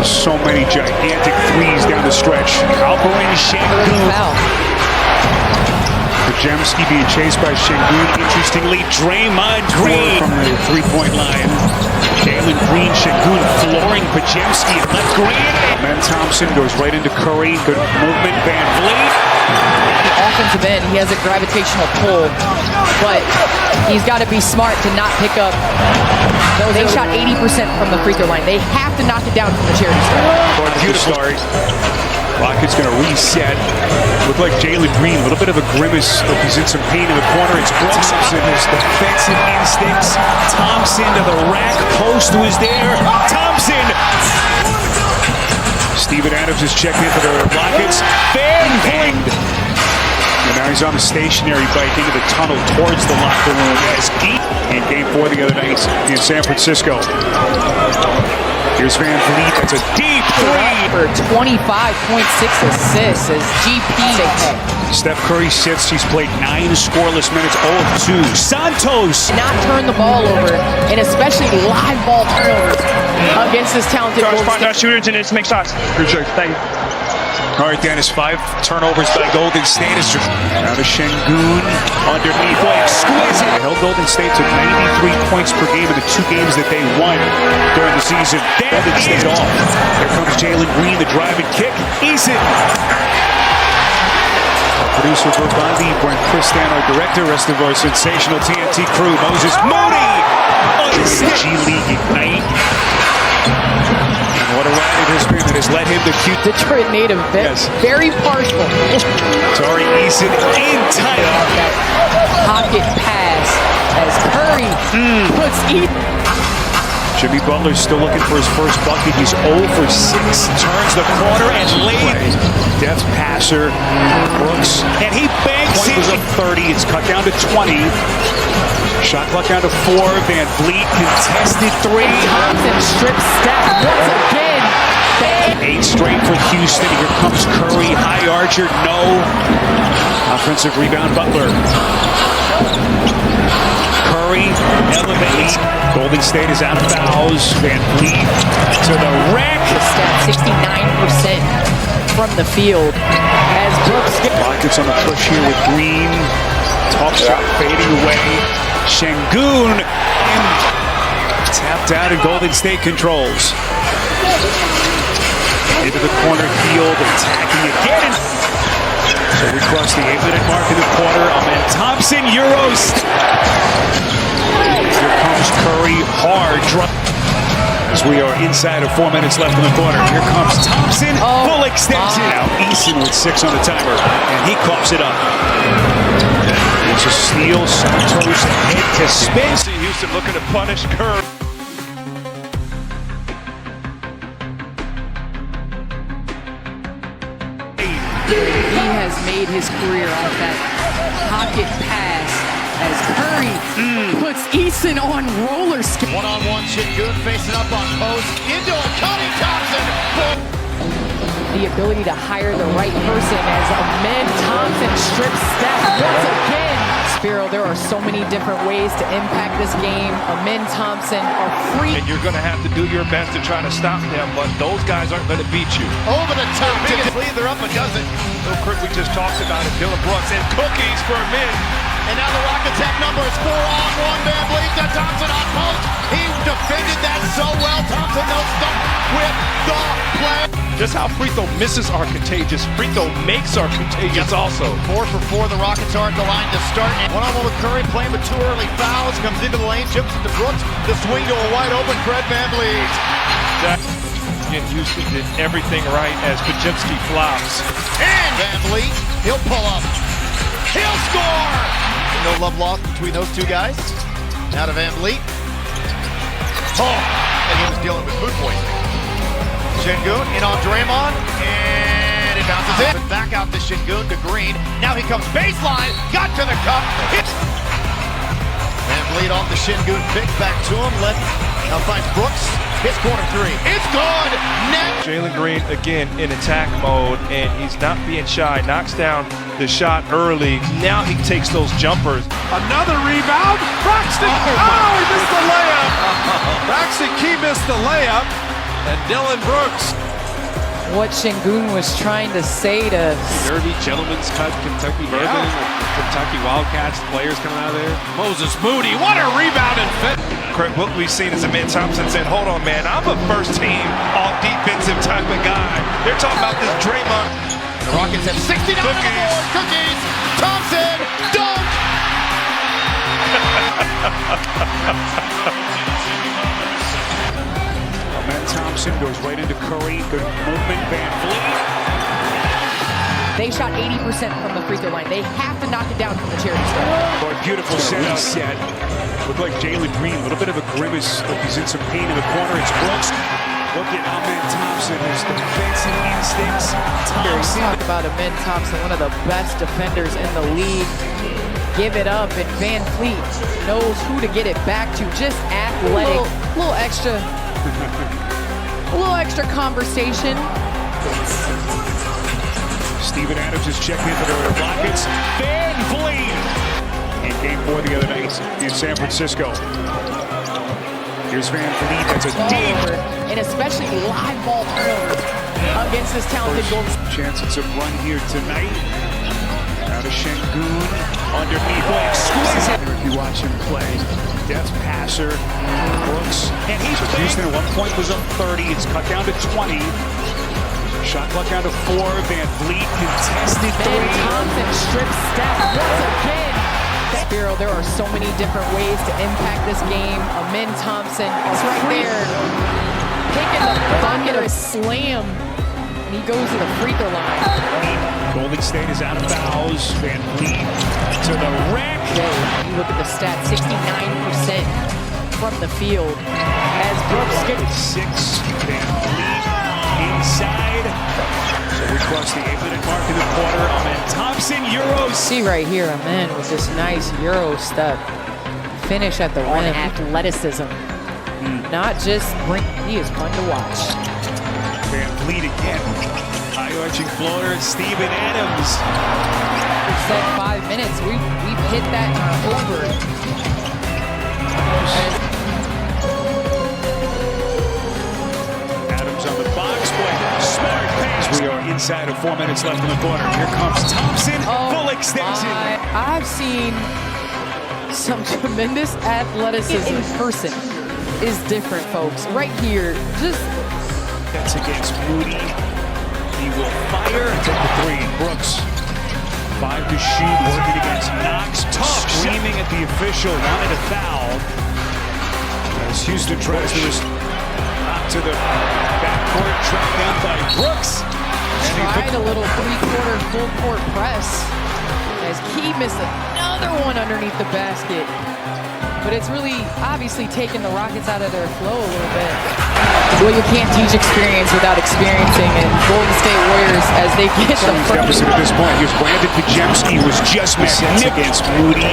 so many gigantic threes down the stretch. Alperin, Shangoon. Pajemski being chased by Shangoon. Interestingly, Draymond Green from the three-point line. Jalen Green, Shangoon flooring Pajemski. Left Green. Ben Thompson goes right into Curry. Good movement. Van Vliet. Offensive end, he has a gravitational pull, but he's got to be smart to not pick up. They shot 80% from the free throw line. They have to knock it down from the charity stripe. Beautiful start. Rockets going to reset. Look like Jalen Green, a little bit of a grimace. Look, he's in some pain in the corner. It's Brooks. Thompson, his defensive instincts. Thompson to the rack. Post was there. Thompson. Steven Adams is checking in for the Rockets. Banged. And now he's on a stationary bike into the tunnel towards the locker room as Geek in Game 4 the other night in San Francisco. Here's Van Vliet. That's a deep three. For 25.6 assists as GP. Steph Curry sits. He's played 9 scoreless minutes. 0-2. Santos. Not turn the ball over, and especially live ball turnovers against this talented Golden State. Shooters and just make shots. Appreciate it. Thank you. All right, Dennis, 5 turnovers by Golden State. Now to Shangoon underneath. Boy, exquisite. Held Golden State to 93 points per game in the 2 games that they won during the season. Golden State off. Here comes Jalen Green, the drive and kick. Easy. Producer Bondi, Brent Kristan, our director, rest of our sensational TNT crew. Moses Moody on the G League Ignite. What a ride it has been that has led him to cute Detroit native, very partial. Tari Eason in tight. Pocket pass as Curry puts Jimmy Butler's still looking for his first bucket. He's 0 for 6. Turns the corner and lays. Deft passer. Brooks. And he banks it. Was up 30. It's cut down to 20. Shot clock down to 4. Van Vliet contested 3. Thompson strip step once again. 8 straight for Houston. Here comes Curry. High archer. No. Offensive rebound. Butler. Curry elevates. Golden State is out of fouls. Van Vliet to the rack. 69% from the field as Brooks gets. Rockets on the push here with Green. Tough shot fading away. Shangoon tapped out and Golden State controls. Into the corner field, attacking again. So we cross the 8-minute mark in the quarter. Amen Thompson, Euros. Here comes Curry, hard drop. As we are inside of 4 minutes left in the quarter. Here comes Thompson, full extension. Now Eason with 6 on the timer, and he coughs it up. It's a steal, Santos head to spin. Houston looking to punish Kerr. He has made his career off that pocket pass as Curry puts Eason on roller skates. One-on-one, Shangoon facing up on post. Into a Cody Thompson. The ability to hire the right person as Amen Thompson strips step once again. Spiro, there are so many different ways to impact this game. Amen Thompson are free. And you're going to have to do your best to try to stop them, but those guys aren't going to beat you. Over the top. Biggest lead, they're up a dozen. Real quick, we just talked about it. Dylan Brooks and cookies for men. And now the Rockets have numbers. 4-on-1. Van Vliet to Thompson on post. He defended that so well. Thompson no stop with the play. Just how free throw misses are contagious. Free throw makes are contagious also. 4 for 4. The Rockets are at the line to start. One-on-one with Curry playing with 2 early fouls. Comes into the lane, chips it to Brooks. The swing to a wide open Fred Van Vliet. Again, Houston did everything right as Pajemski flops. And Van Vliet, he'll pull up. He'll score! No love lost between those two guys. Now to Van Vliet. Oh, and he was dealing with food poisoning. Şengün in on Draymond, and it bounces in. Back out to Şengün to Green. Now he comes baseline, got to the cup. And lead off the Şengün pick back to him. Now finds Brooks. His corner three. It's good. Net. Jalen Green again in attack mode, and he's not being shy. Knocks down the shot early. Now he takes those jumpers. Another rebound. Braxton. Oh, he missed the layup. Braxton Key missed the layup. And Dylan Brooks. What Şengün was trying to say to Derby, Gentleman's Cut, Kentucky Bourbon, Kentucky Wildcats, players coming out of there. Moses Moody, what a rebound and fit. Craig, what we've seen is Amin Thompson said, hold on, man, I'm a first team all-defensive type of guy. They're talking about this Draymond. The Rockets have 69 on the board. Cookies. Thompson. Dunk. Thompson goes right into Curry. Good movement. Van Vliet. they shot 80% from the free throw line. They have to knock it down from the charity stripe. Boy, beautiful set. Looked like Jalen Green, a little bit of a grimace, like he's in some pain in the corner. It's Brooks. Look at Amin Thompson, his defensive instincts. Thompson. Talk about Amin Thompson, one of the best defenders in the league. Give it up, and Van Vliet knows who to get it back to. Just athletic, a little extra conversation. Steven Adams is checking in for the Rockets. Van Vliet in Game 4 the other night in San Francisco. Here's Van Vliet. That's a deep, and especially live ball turnovers against this talented goal. Chance at some run here tonight. Now to Şengün underneath, exquisite. If you watch him play, deft passer, Brooks, and he's Houston at one point was up 30. It's cut down to 20. Shot clock down to 4. Van Vliet contested three. Thompson strips Steph once again. Spiro, there are so many different ways to impact this game. Amin Thompson is right there, picking the bucket of slam, and he goes to the free throw line. Golden State is out of fouls. Van Vliet to the rack. You look at the stats, 69% from the field. As Brooks gets 6. Van Vliet inside. So we cross the 8-minute mark in the quarter. Amin Thompson, Euros. See right here, Amin with this nice Euro step. Finish at the rim. Athleticism. Not just he is fun to watch. Van Vliet again. High arching floater, Steven Adams. We said 5 minutes. We've hit that over. Adams on the box play. Smart pass. We are inside of 4 minutes left in the quarter. Here comes Thompson. Full extension. I've seen some tremendous athleticism in person. Is different, folks. Right here, just. That's against Moody. He will fire. Take the 3. Brooks. 5 to shoot. Working against Knox. Tough. Screaming at the official. Wanted a foul. As Houston tries to to the backcourt. Tracked down by Brooks. Tried a little three-quarter full court press. As Key missed another one underneath the basket. But it's really obviously taken the Rockets out of their flow a little bit. Well, you can't teach experience without experiencing, and Golden State Warriors, as they get the deficit at this point. Here's Brandon Pajemski was just magnificent against Moody.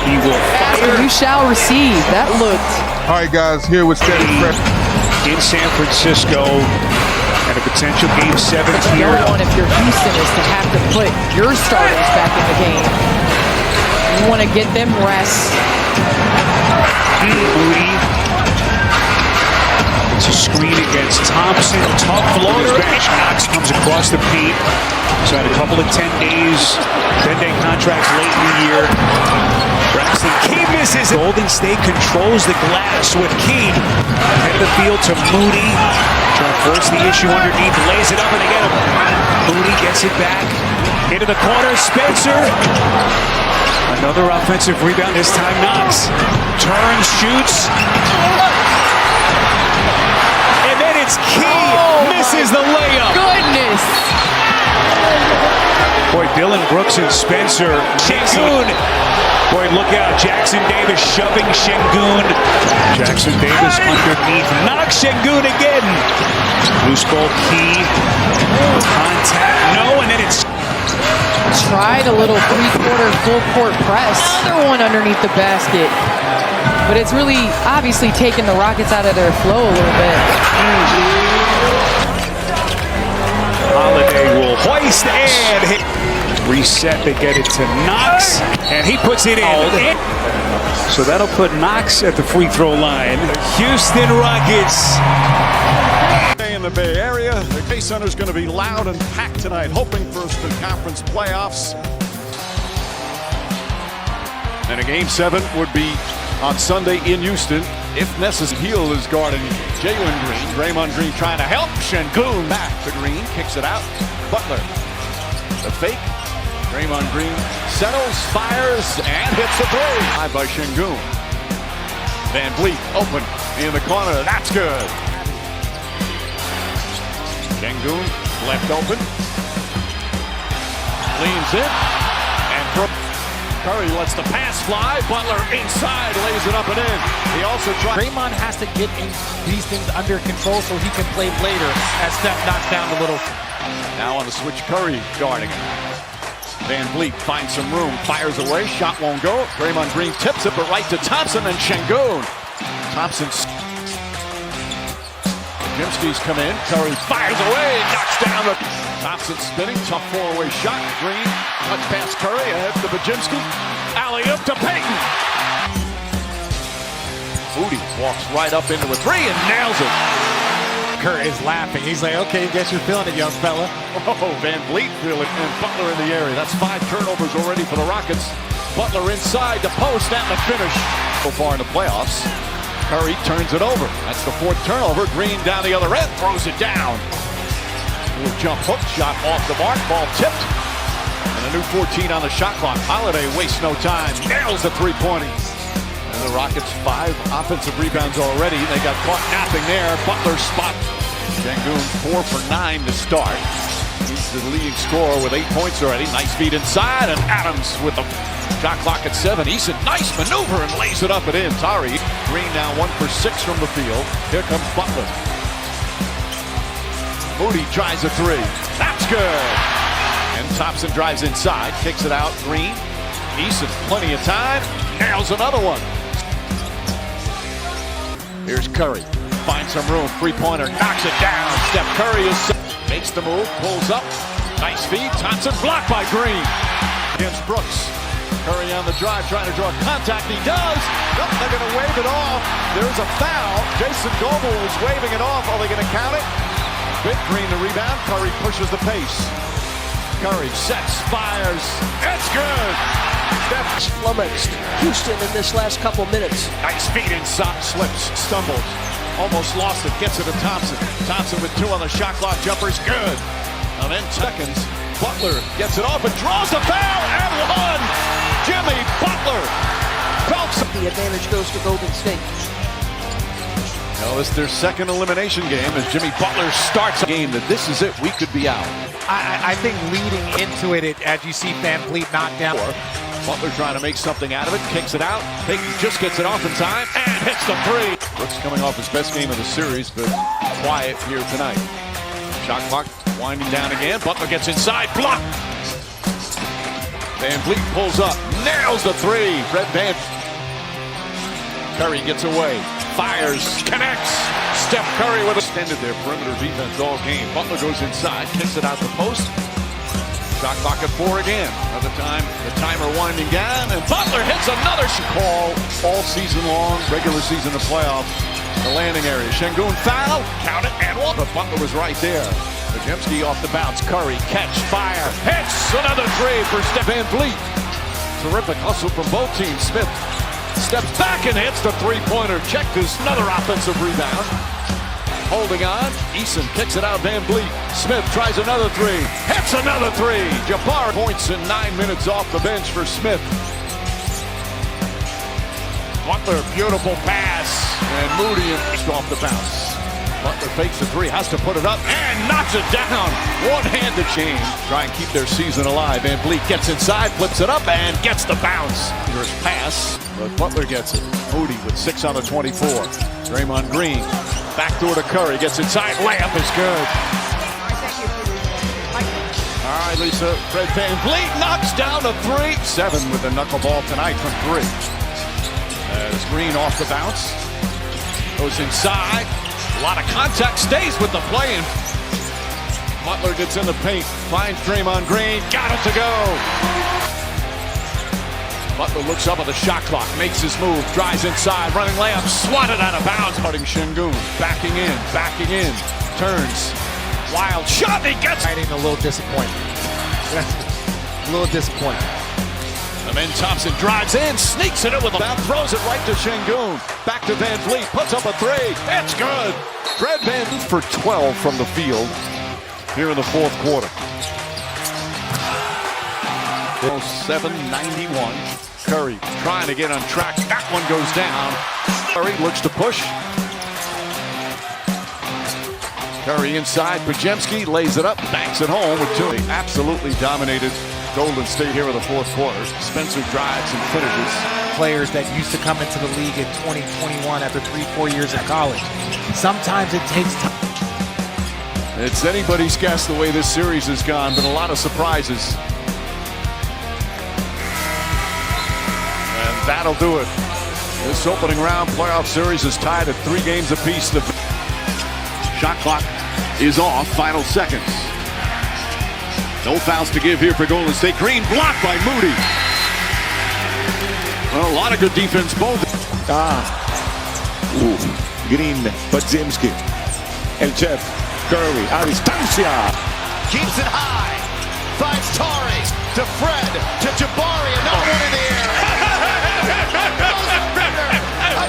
He will fire. You shall receive. That looked. All right, guys, here with Steady Fresh in San Francisco, and a potential Game 7 here. What you don't want if you're Houston is to have to put your starters back in the game. You want to get them rest. Moody. It's a screen against Thompson. Tough floater. Knox comes across the paint. He's had a couple of 10-day contracts late in the year. Braxton Key misses. Golden State controls the glass with Key. Head of the field to Moody. Trying to force the issue underneath. Lays it up and again. Moody gets it back. Into the corner. Spencer. Another offensive rebound, this time Knox. Turns, shoots. And then it's Key. Misses the layup. Goodness. Boy, Dylan Brooks and Spencer. Şengün. Boy, look out. Jackson Davis shoving Şengün. Jackson Davis underneath. Knocks Şengün again. Loose ball key. Contact. No, and then it's... Tried a little three-quarter full-court press. Another one underneath the basket. But it's really obviously taken the Rockets out of their flow a little bit. Holiday will hoist and hit. Reset, they get it to Knox, and he puts it in. So that'll put Knox at the free throw line. Houston Rockets. In the Bay Area, the Bay Center is going to be loud and packed tonight, hoping for the conference playoffs. And a Game 7 would be on Sunday in Houston, if necessary. Heel is guarding Jalen Green. Draymond Green trying to help. Şengün back to Green, kicks it out. Butler, the fake. Draymond Green settles, fires, and hits the three. High by Şengün. Van Vliet open in the corner. That's good. Şengün left open. Leans in. And Curry lets the pass fly. Butler inside, lays it up and in. He also tries. Draymond has to get these things under control so he can play later as Steph knocks down the little. Now on the switch, Curry guarding him. Van Vliet finds some room, fires away, shot won't go. Draymond Green tips it, but right to Thompson and Şengün. Thompson's. Jimski's come in, Curry fires away, knocks down the. Thompson spinning, tough four-way shot. Green, touch pass Curry, ahead to Bajimski. Alley-oop to Payton. Moody walks right up into a three and nails it. Curry is laughing. He's like, okay, guess you're feeling it, young fella. Oh, Van Vliet feeling it, and Butler in the area. That's 5 turnovers already for the Rockets. Butler inside the post and the finish. So far in the playoffs, Curry turns it over. That's the 4th turnover. Green down the other end, throws it down. Little jump hook shot off the mark, ball tipped. And a new 14 on the shot clock. Holiday wastes no time, nails the three-pointer. And the Rockets 5 offensive rebounds already. They got caught napping there. Butler spot. Şengün 4 for 9 to start. He's the leading scorer with 8 points already. Nice feed inside, and Adams with the shot clock at 7. Eason, nice maneuver and lays it up and in. Tari. Green now 1 for 6 from the field. Here comes Butler. Moody tries a three. That's good. And Thompson drives inside, kicks it out. Green. Eason, plenty of time. Nails another one. Here's Curry. Finds some room. Three-pointer. Knocks it down. Steph Curry makes the move. Pulls up. Nice feed. Thompson blocked by Green. Against Brooks. Curry on the drive, trying to draw contact. He does. Nope, they're going to wave it off. There's a foul. Jason Goble was waving it off. Are they going to count it? Bit Green the rebound. Curry pushes the pace. Curry sets, fires. It's good. Steph flummoxed Houston in this last couple minutes. Nice feet inside. Slips, stumbles. Almost lost it. Gets it to Thompson. Thompson with 2 on the shot clock. Jumper's good. And then seconds. Butler gets it off and draws the foul and one. Jimmy Butler. The advantage goes to Golden State. Now it's their second elimination game as Jimmy Butler starts a game that this is it. We could be out. I think leading into it, as you see Van Vliet knock down. Butler trying to make something out of it, kicks it out. Payton just gets it off in time and hits the three. Brooks coming off his best game of the series, but quiet here tonight. Shot clock winding down again. Butler gets inside, blocked. Van Vliet pulls up, nails the three. Red Van. Curry gets away, fires, connects. Steph Curry with extended their perimeter defense all game. Butler goes inside, kicks it out the post. Shot clock at 4 again. Another time, the timer winding down, and Butler hits another call all season long, regular season and playoffs. The landing area. Şengün foul, count it, and one. But Butler was right there. Bajimski off the bounce. Curry, catch, fire, hits another three for Steph Van Vliet. Terrific hustle from both teams. Smith steps back and hits the three-pointer. Check this, another offensive rebound. Holding on, Eason kicks it out, Van Vliet. Smith tries another three, hits another three. Jabbar points in 9 minutes off the bench for Smith. Butler, beautiful pass, and Moody off the bounce. Butler fakes the three, has to put it up, and knocks it down. One-handed change. Try and keep their season alive. Van Vliet gets inside, flips it up, and gets the bounce. Here's pass, but Butler gets it. Moody with 6 out of 24. Draymond Green, backdoor to Curry, gets inside, layup is good. All right, Lisa, Fred Van Vliet knocks down a 3. 7 with the knuckleball tonight from 3. As Green off the bounce, goes inside. A lot of contact, stays with the play, and Butler gets in the paint, finds Draymond Green, got it to go. Butler looks up at the shot clock, makes his move, drives inside, running layup, swatted out of bounds. Putting Şengün, backing in, turns, wild shot, he gets it. A little disappointed. A little disappointed. And then Thompson drives in, sneaks it in with a bounce, throws it right to Şengün. Back to Van Vliet, puts up a 3. It's good. Fred Van Vliet for 12 from the field here in the fourth quarter. 791. Curry trying to get on track. That one goes down. Curry looks to push. Curry inside. Podziemski lays it up, banks it home with 2. Absolutely dominated Golden State here in the fourth quarter. Spencer drives and finishes. Players that used to come into the league in 2021 after 3-4 years of college. Sometimes it takes time. It's anybody's guess the way this series has gone, but a lot of surprises. And that'll do it. This opening round playoff series is tied at 3 games apiece. The shot clock is off, final seconds. No fouls to give here for Golden State. Green blocked by Moody. Well, a lot of good defense both. Green, Podziemski, El Chef, Curry, a distancia. Keeps it high. Finds Torrey to Fred to Jabari. Another one in the air.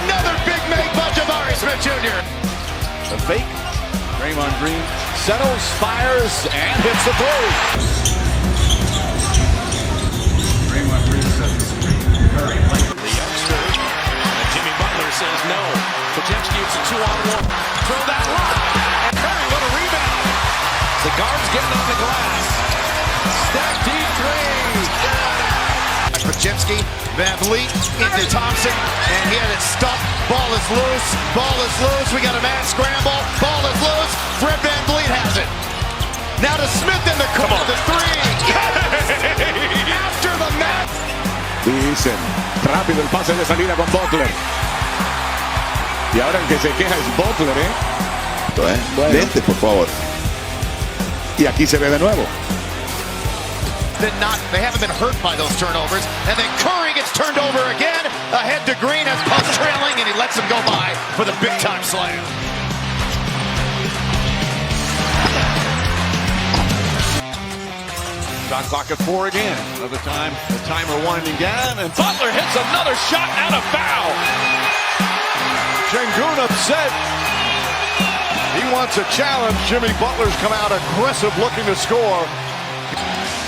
Another big make by Jabari Smith Jr. The fake. Draymond Green settles, fires, and hits the 3. Draymond Green sets the screen. Curry, the youngster, and Jimmy Butler says no. Podziemski, it's a 2-on-1. Throw that line, and Curry with a rebound. The guard's getting on the glass. Step deep 3. Podziemski, Van Vliet into Thompson, and he had it stuck. Ball is loose. We got a man scramble. Ball is loose. Fred Van Vliet has it. Now to Smith in the corner. The 3. After the match. Dicen, rápido el pase de salida con Butler. Y ahora el que se queja es Butler, Bueno. Lente, por favor. Y aquí se ve de nuevo. They haven't been hurt by those turnovers. And then Curry gets turned over again. Ahead to Green as Puff trailing, and he lets him go by for the big-time slam. Shot clock at 4 again. Another time, the timer winding down, and Butler hits another shot and a foul. Şengün upset. He wants a challenge. Jimmy Butler's come out aggressive, looking to score.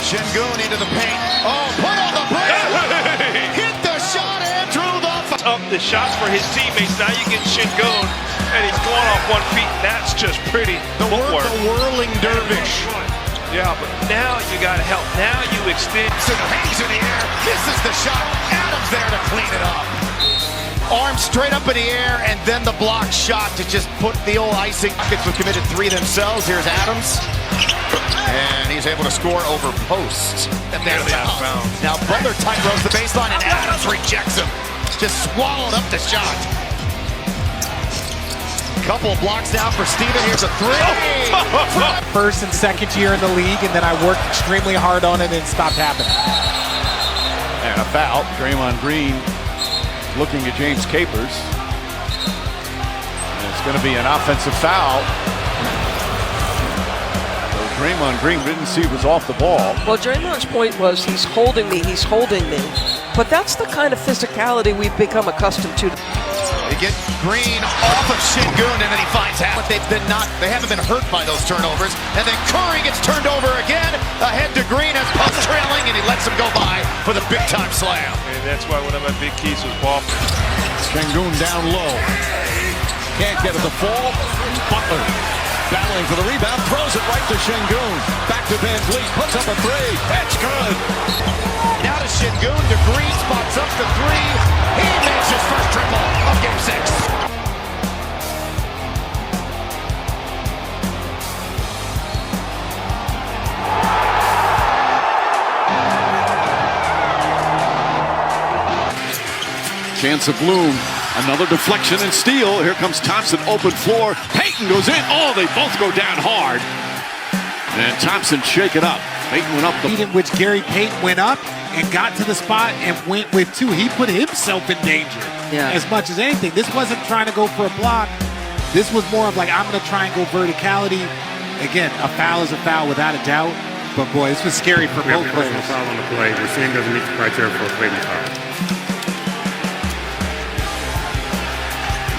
Şengün into the paint. Oh, put on the break. Hit the shot and through the... Up the shots for his teammates. Now you get Şengün, and he's going off 1 feet. That's just pretty. The whirling dervish. Yeah, but now you got to help. Now you extend. Hangs in the air. Misses the shot. Adams there to clean it up. Arm straight up in the air, and then the block shot to just put the old icing. Rockets have committed 3 themselves. Here's Adams. And he's able to score over post. And there's now Butler tight rows the baseline, and Adams rejects him. Just swallowed up the shot. Couple of blocks now for Steven. Here's a 3. First and second year in the league, and then I worked extremely hard on it and it stopped happening. And a foul. Draymond Green looking at James Capers. And it's going to be an offensive foul. Draymond Green didn't see it was off the ball. Well, Draymond's point was he's holding me. But that's the kind of physicality we've become accustomed to. They get Green off of Şengün, and then he finds Adams. They haven't been hurt by those turnovers. And then Curry gets turned over again. Ahead to Green as Puff trailing, and he lets him go by for the big-time slam. And that's why one of my big keys was ball. Şengün down low. Can't get it to fall. Butler battling for the rebound, throws it right to Şengün. Back to Van Vliet, puts up a three. That's good. Now to Şengün. The Green spots up the three. He makes his first triple of Game 6. Chance of Bloom. Another deflection and steal. Here comes Thompson, open floor. Payton goes in. Oh, they both go down hard. And Thompson shake it up. Payton went up. In which Gary Payton went up and got to the spot and went with two. He put himself in danger as much as anything. This wasn't trying to go for a block. This was more of like, I'm going to try and go verticality. Again, a foul is a foul without a doubt. But boy, this was scary for both players. No foul on the play. We're saying doesn't meet the criteria for a trading foul.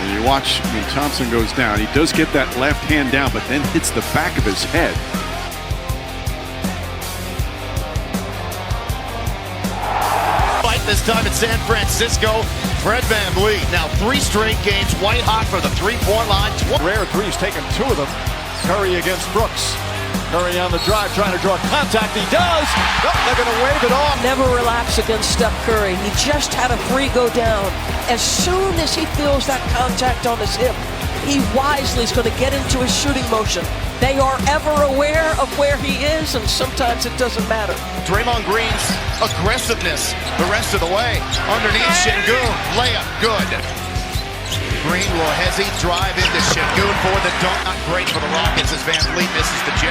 You watch when Thompson goes down, he does get that left hand down, but then hits the back of his head. Fight this time in San Francisco. Fred VanVleet now 3 straight games white hot for the three-point line. Rare threes, taken 2 of them. Curry against Brooks. Curry on the drive, trying to draw contact. He does. Oh, they're going to wave it off. Never relax against Steph Curry. He just had a 3 go down. As soon as he feels that contact on his hip, he wisely is going to get into his shooting motion. They are ever aware of where he is, and sometimes it doesn't matter. Draymond Green's aggressiveness the rest of the way. Underneath Şengün, layup, good. Green will hesitate, drive into Şengün for the dunk. Not great for the Rockets as VanVleet misses the J.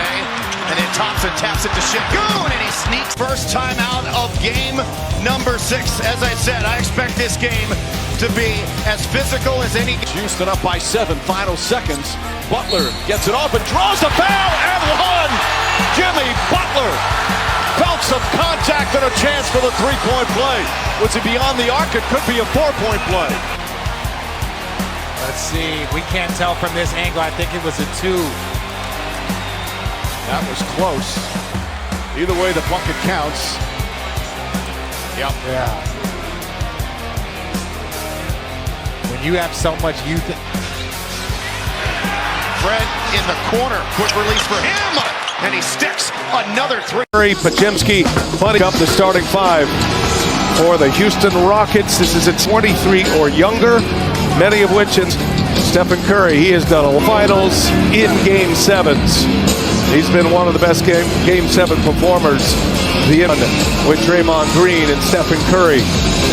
And then Thompson taps it to Şengün, and he sneaks. First time out of game number 6. As I said, I expect this game to be as physical as any. Houston up by 7, final seconds. Butler gets it off and draws the foul, and one! Jimmy Butler felt some contact and a chance for the three-point play. Was he beyond the arc? It could be a 4-point play. Let's see. We can't tell from this angle. I think it was a 2. That was close. Either way, the bucket counts. Yep. Yeah. When you have so much youth. Fred in the corner. Quick release for him. And he sticks another 3. Podziemski putting up the starting 5 for the Houston Rockets. This is at 23 or younger, many of which in Stephen Curry. He has done a finals in Game 7s. He's been one of the best Game 7 performers with Draymond Green and Stephen Curry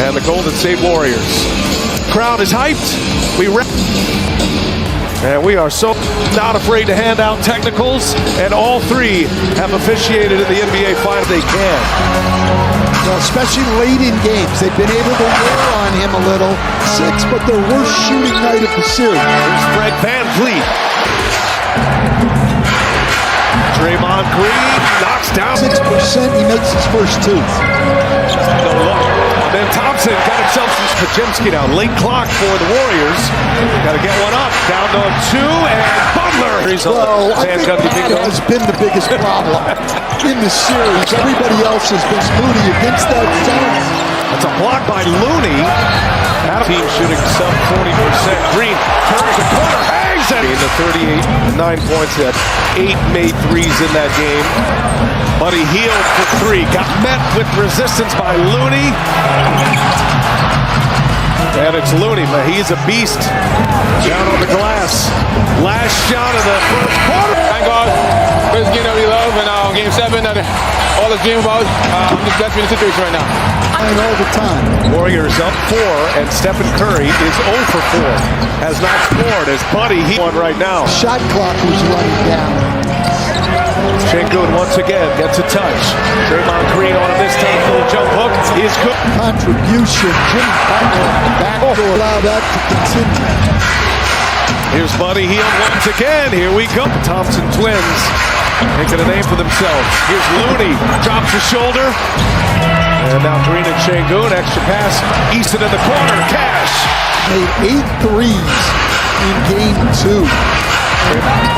and the Golden State Warriors. Crowd is hyped. And we are so not afraid to hand out technicals, and all 3 have officiated in the NBA Finals. They can. Well, especially late in games. They've been able to wear on him a little. 6, but their worst shooting night of the series. Here's Fred VanVleet. Draymond Green knocks down. 6%, he makes his first 2. No look. Then Thompson got himself some Podziemski now. Late clock for the Warriors. Got to get one up. Down to 2, and Butler. Well, I think that has been the biggest problem in the series. Everybody else has been moody against that zone. That's a block by Looney. Team shooting sub 40%. Green turns the corner, hangs it. In the 38, 9 points, had 8 made threes in that game. Buddy Hield for 3, got met with resistance by Looney. And it's Looney, but he's a beast. Down on the glass. Last shot of the first quarter. Thank God for this game that we love, and Game 7 that all the dream about. I'm just blessed with the situation right now. All the time. Warriors up 4, and Stephen Curry is 0 for 4. Has not scored as Buddy Hield right now. Shot clock was running down. Şengün once again gets a touch. Draymond Green on him this time for the jump hook. Is good. Contribution. Jimmy Butler back to allow that to continue. Here's Buddy Hield once again. Here we go. Thompson twins making a name for themselves. Here's Looney. Drops the shoulder. And now Green and Şengün. Extra pass. Easton in the corner. Cash. Made 8 threes in Game 2.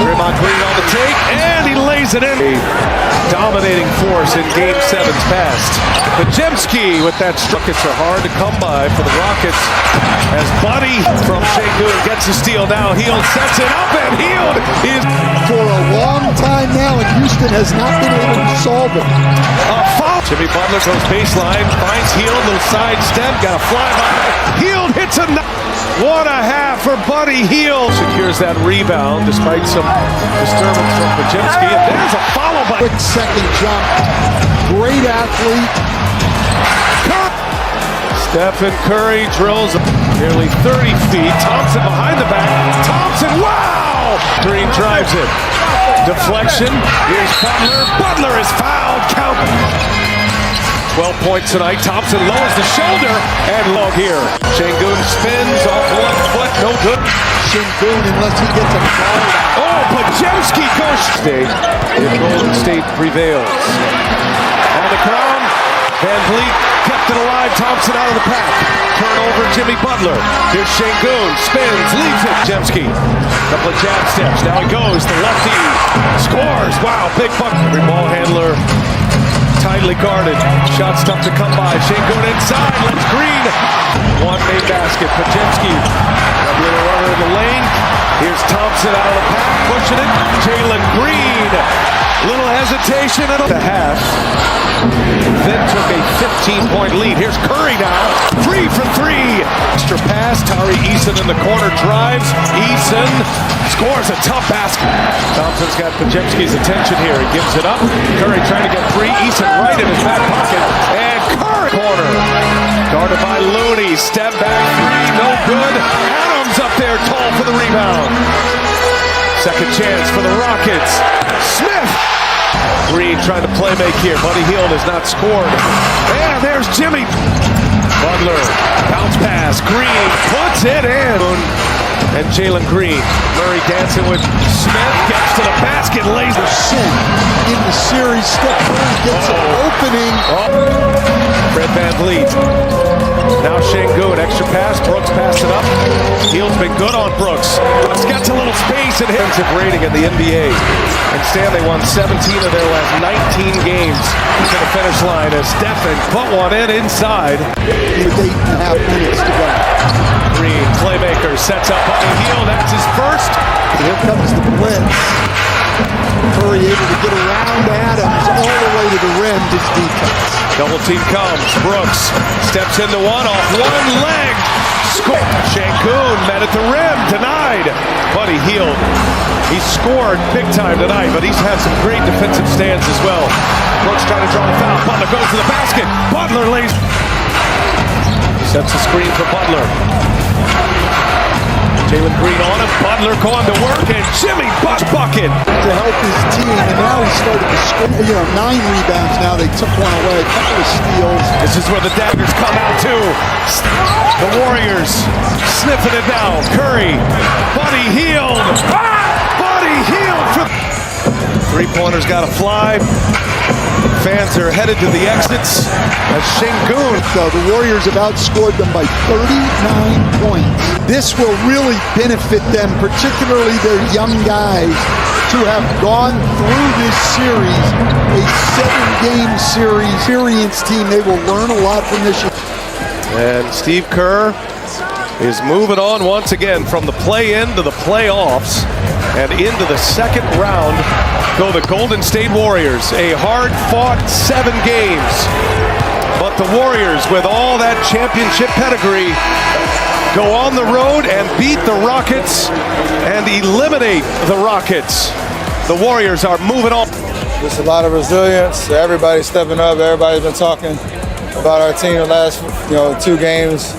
Draymond Green on the take, and he lays it in. A dominating force in Game 7's past. Podziemski with that Rockets are hard to come by for the Rockets. As Buddy from Shengun gets the steal now. Hield sets it up, and Hield is for a long time now, and Houston has not been able to solve it. A foul. Jimmy Butler goes baseline, finds Hield, little side step, got a fly by. Hield hits a. What a half for Buddy Hield. Secures that rebound despite some disturbance from Podziemski. And there's a follow by. Quick second jump. Great athlete. Stephen Curry drills nearly 30 feet. Thompson behind the back. Thompson, wow! Green drives it. Deflection. Here's Butler. Butler is fouled. Count. 12 points tonight. Thompson lowers the shoulder and log here. Shengun spins off one foot. No good. Shengun, unless he gets a ball. Oh, Podziemski goes. State. If Golden State prevails. On the crown. Van Vliet kept it alive. Thompson out of the pack. Turnover, Jimmy Butler. Here's Shengun. Spins. Leaves it. Podziemski. Couple of jab steps. Now he goes. The lefty scores. Wow, big buck. Every ball handler. Tightly guarded. Shot tough to come by. Shengun inside. Let's Green. One made basket. Podziemski. A little runner in the lane. Here's Thompson out of the pack. Pushing it. Jalen Green. Little hesitation at the half. Then took a 15-point lead. Here's Curry now. 3 for 3. Extra pass. Tari Eason in the corner drives. Eason scores a tough basket. Thompson's got Podziemski's attention here. He gives it up. Curry trying to get free. Eason right in his back pocket. And Curry corner. Guarded by Looney. Step back three. No good. Adams up there tall for the rebound. Second chance for the Rockets. Smith. Green trying to play make here. Buddy Hield has not scored. And there's Jimmy. Butler. Bounce pass. Green puts it in. And Jalen Green. Murray dancing with Smith. Gets to the basket. Lays the sin in the series. Steph Curry gets an opening. Fred Van Vliet. Now Shengun. Extra pass. Brooks passed it up. Hield's been good on Brooks. Brooks gets a little space and hits it rating in the NBA. Instead, they won 17 of their last 19 games to the finish line as Stephen put one in inside. With 8.5 minutes to go. Green, playmaker, sets up Buddy Hield. That's his first. Here comes the blitz. Curry able to get around Adams all the way to the rim. His defense. Double team comes. Brooks steps into one off one leg. Score. Shengun met at the rim. Denied. Buddy Hield. He scored big time tonight, but he's had some great defensive stands as well. Brooks trying to draw the foul. Butler goes to the basket. Butler lays. Sets the screen for Butler. Jalen Green on him. Butler going to work, and Jimmy bucket. To help his team, and now he started to score. 9 rebounds now. They took one away. A couple of steals. This is where the daggers come out too. The Warriors sniffing it now. Curry. Buddy Hield. Buddy Hield for 3-pointers got to fly. Fans are headed to the exits as Shengun. So the Warriors have outscored them by 39 points. This will really benefit them, particularly their young guys, to have gone through this series, a 7-game series. Experienced team, they will learn a lot from this. And Steve Kerr is moving on once again from the play-in to the playoffs, and into the second round go the Golden State Warriors. A hard-fought 7 games, but the Warriors, with all that championship pedigree, go on the road and beat the Rockets and eliminate the Rockets. The Warriors are moving on. Just a lot of resilience. Everybody's stepping up. Everybody's been talking about our team the last 2 games.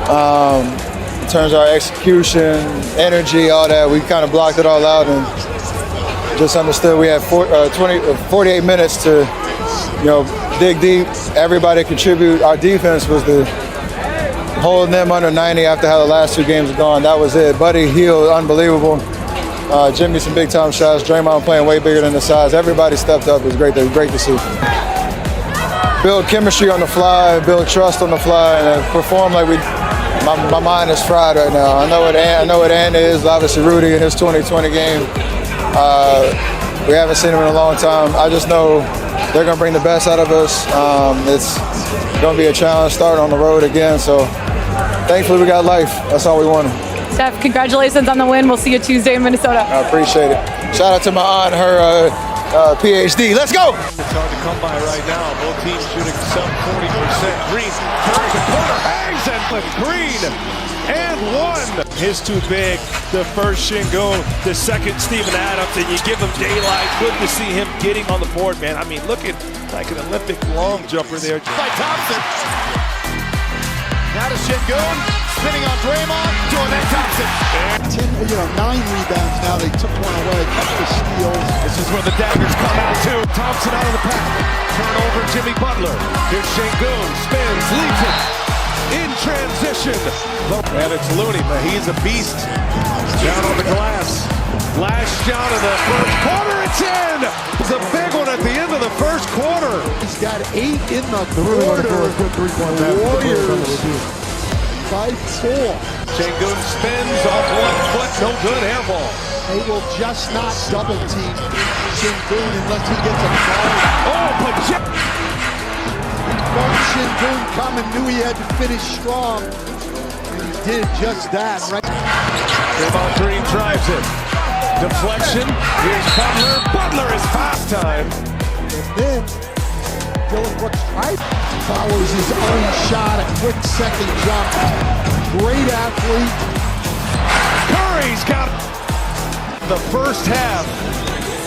In terms of our execution, energy, all that, we kind of blocked it all out and just understood we had 48 minutes to, dig deep. Everybody contribute. Our defense was holding them under 90 after how the last 2 games have gone. That was it. Buddy Hield, unbelievable. Jimmy, some big time shots. Draymond playing way bigger than the size. Everybody stepped up. It was great to see. Build chemistry on the fly, build trust on the fly, and perform like we my mind is fried right now. I know what and is. Obviously, Rudy in his 2020 game. We haven't seen him in a long time. I just know they're going to bring the best out of us. It's going to be a challenge starting on the road again. So thankfully we got life. That's all we wanted. Steph, congratulations on the win. We'll see you Tuesday in Minnesota. I appreciate it. Shout out to my aunt, her PhD. Let's go. It's hard to come by right now. Both teams shooting sub 40%. Green turns the corner, hangs and with Green and one. His too big. The first Şengün, the second Steven Adams, and you give him daylight. Good to see him getting on the board, man. I mean, looking like an Olympic long jumper there. By Thompson. Now to Şengün, spinning on Draymond, Jordan Thompson. 9 rebounds now. They took one away. Couple of steals. This is where the daggers come out too. Thompson out of the pack. Turnover, Jimmy Butler. Here's Şengün, spins, leaves it. In transition. And it's Looney, but he's a beast. Down on the glass. Last shot of the first quarter, it's in! It's a big one at the end of the first quarter. He's got 8 in the quarter. Warriors by 4. Şengün spins off 1 foot, no good, air ball. They will just not double team Şengün unless he gets a ball. Oh, Şengün coming, knew he had to finish strong. And he did just that, right? Draymond Green drives it. Deflection. Here's Butler. Butler is fast time. And then Dylan Brooks follows his own shot, a quick second jump. Great athlete. Curry's got the first half,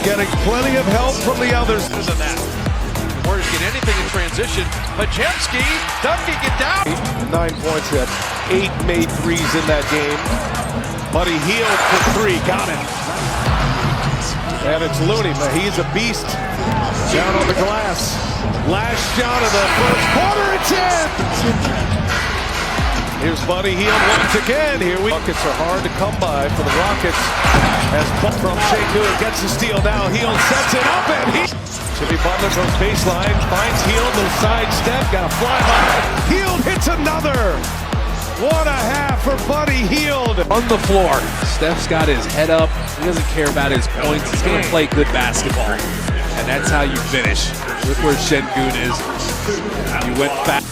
getting plenty of help from the others. Better than that. Warriors get anything in transition. Majewski, dunking it down. 9 points hit. 8 made threes in that game. Buddy Hield for 3, got it. And it's Looney, but he's a beast. Down on the glass. Last shot of the first quarter, it's in! Here's Buddy Hield once again. Here we Buckets are hard to come by for the Rockets. As from Şengün gets the steal now. Hield sets it up and Jimmy Butler goes baseline, finds Hield, the side step, got a fly by. Hield hits another! What a half for Buddy Hield. On the floor, Steph's got his head up. He doesn't care about his points. He's going to play good basketball. And that's how you finish. Look where Şengün is. You went back.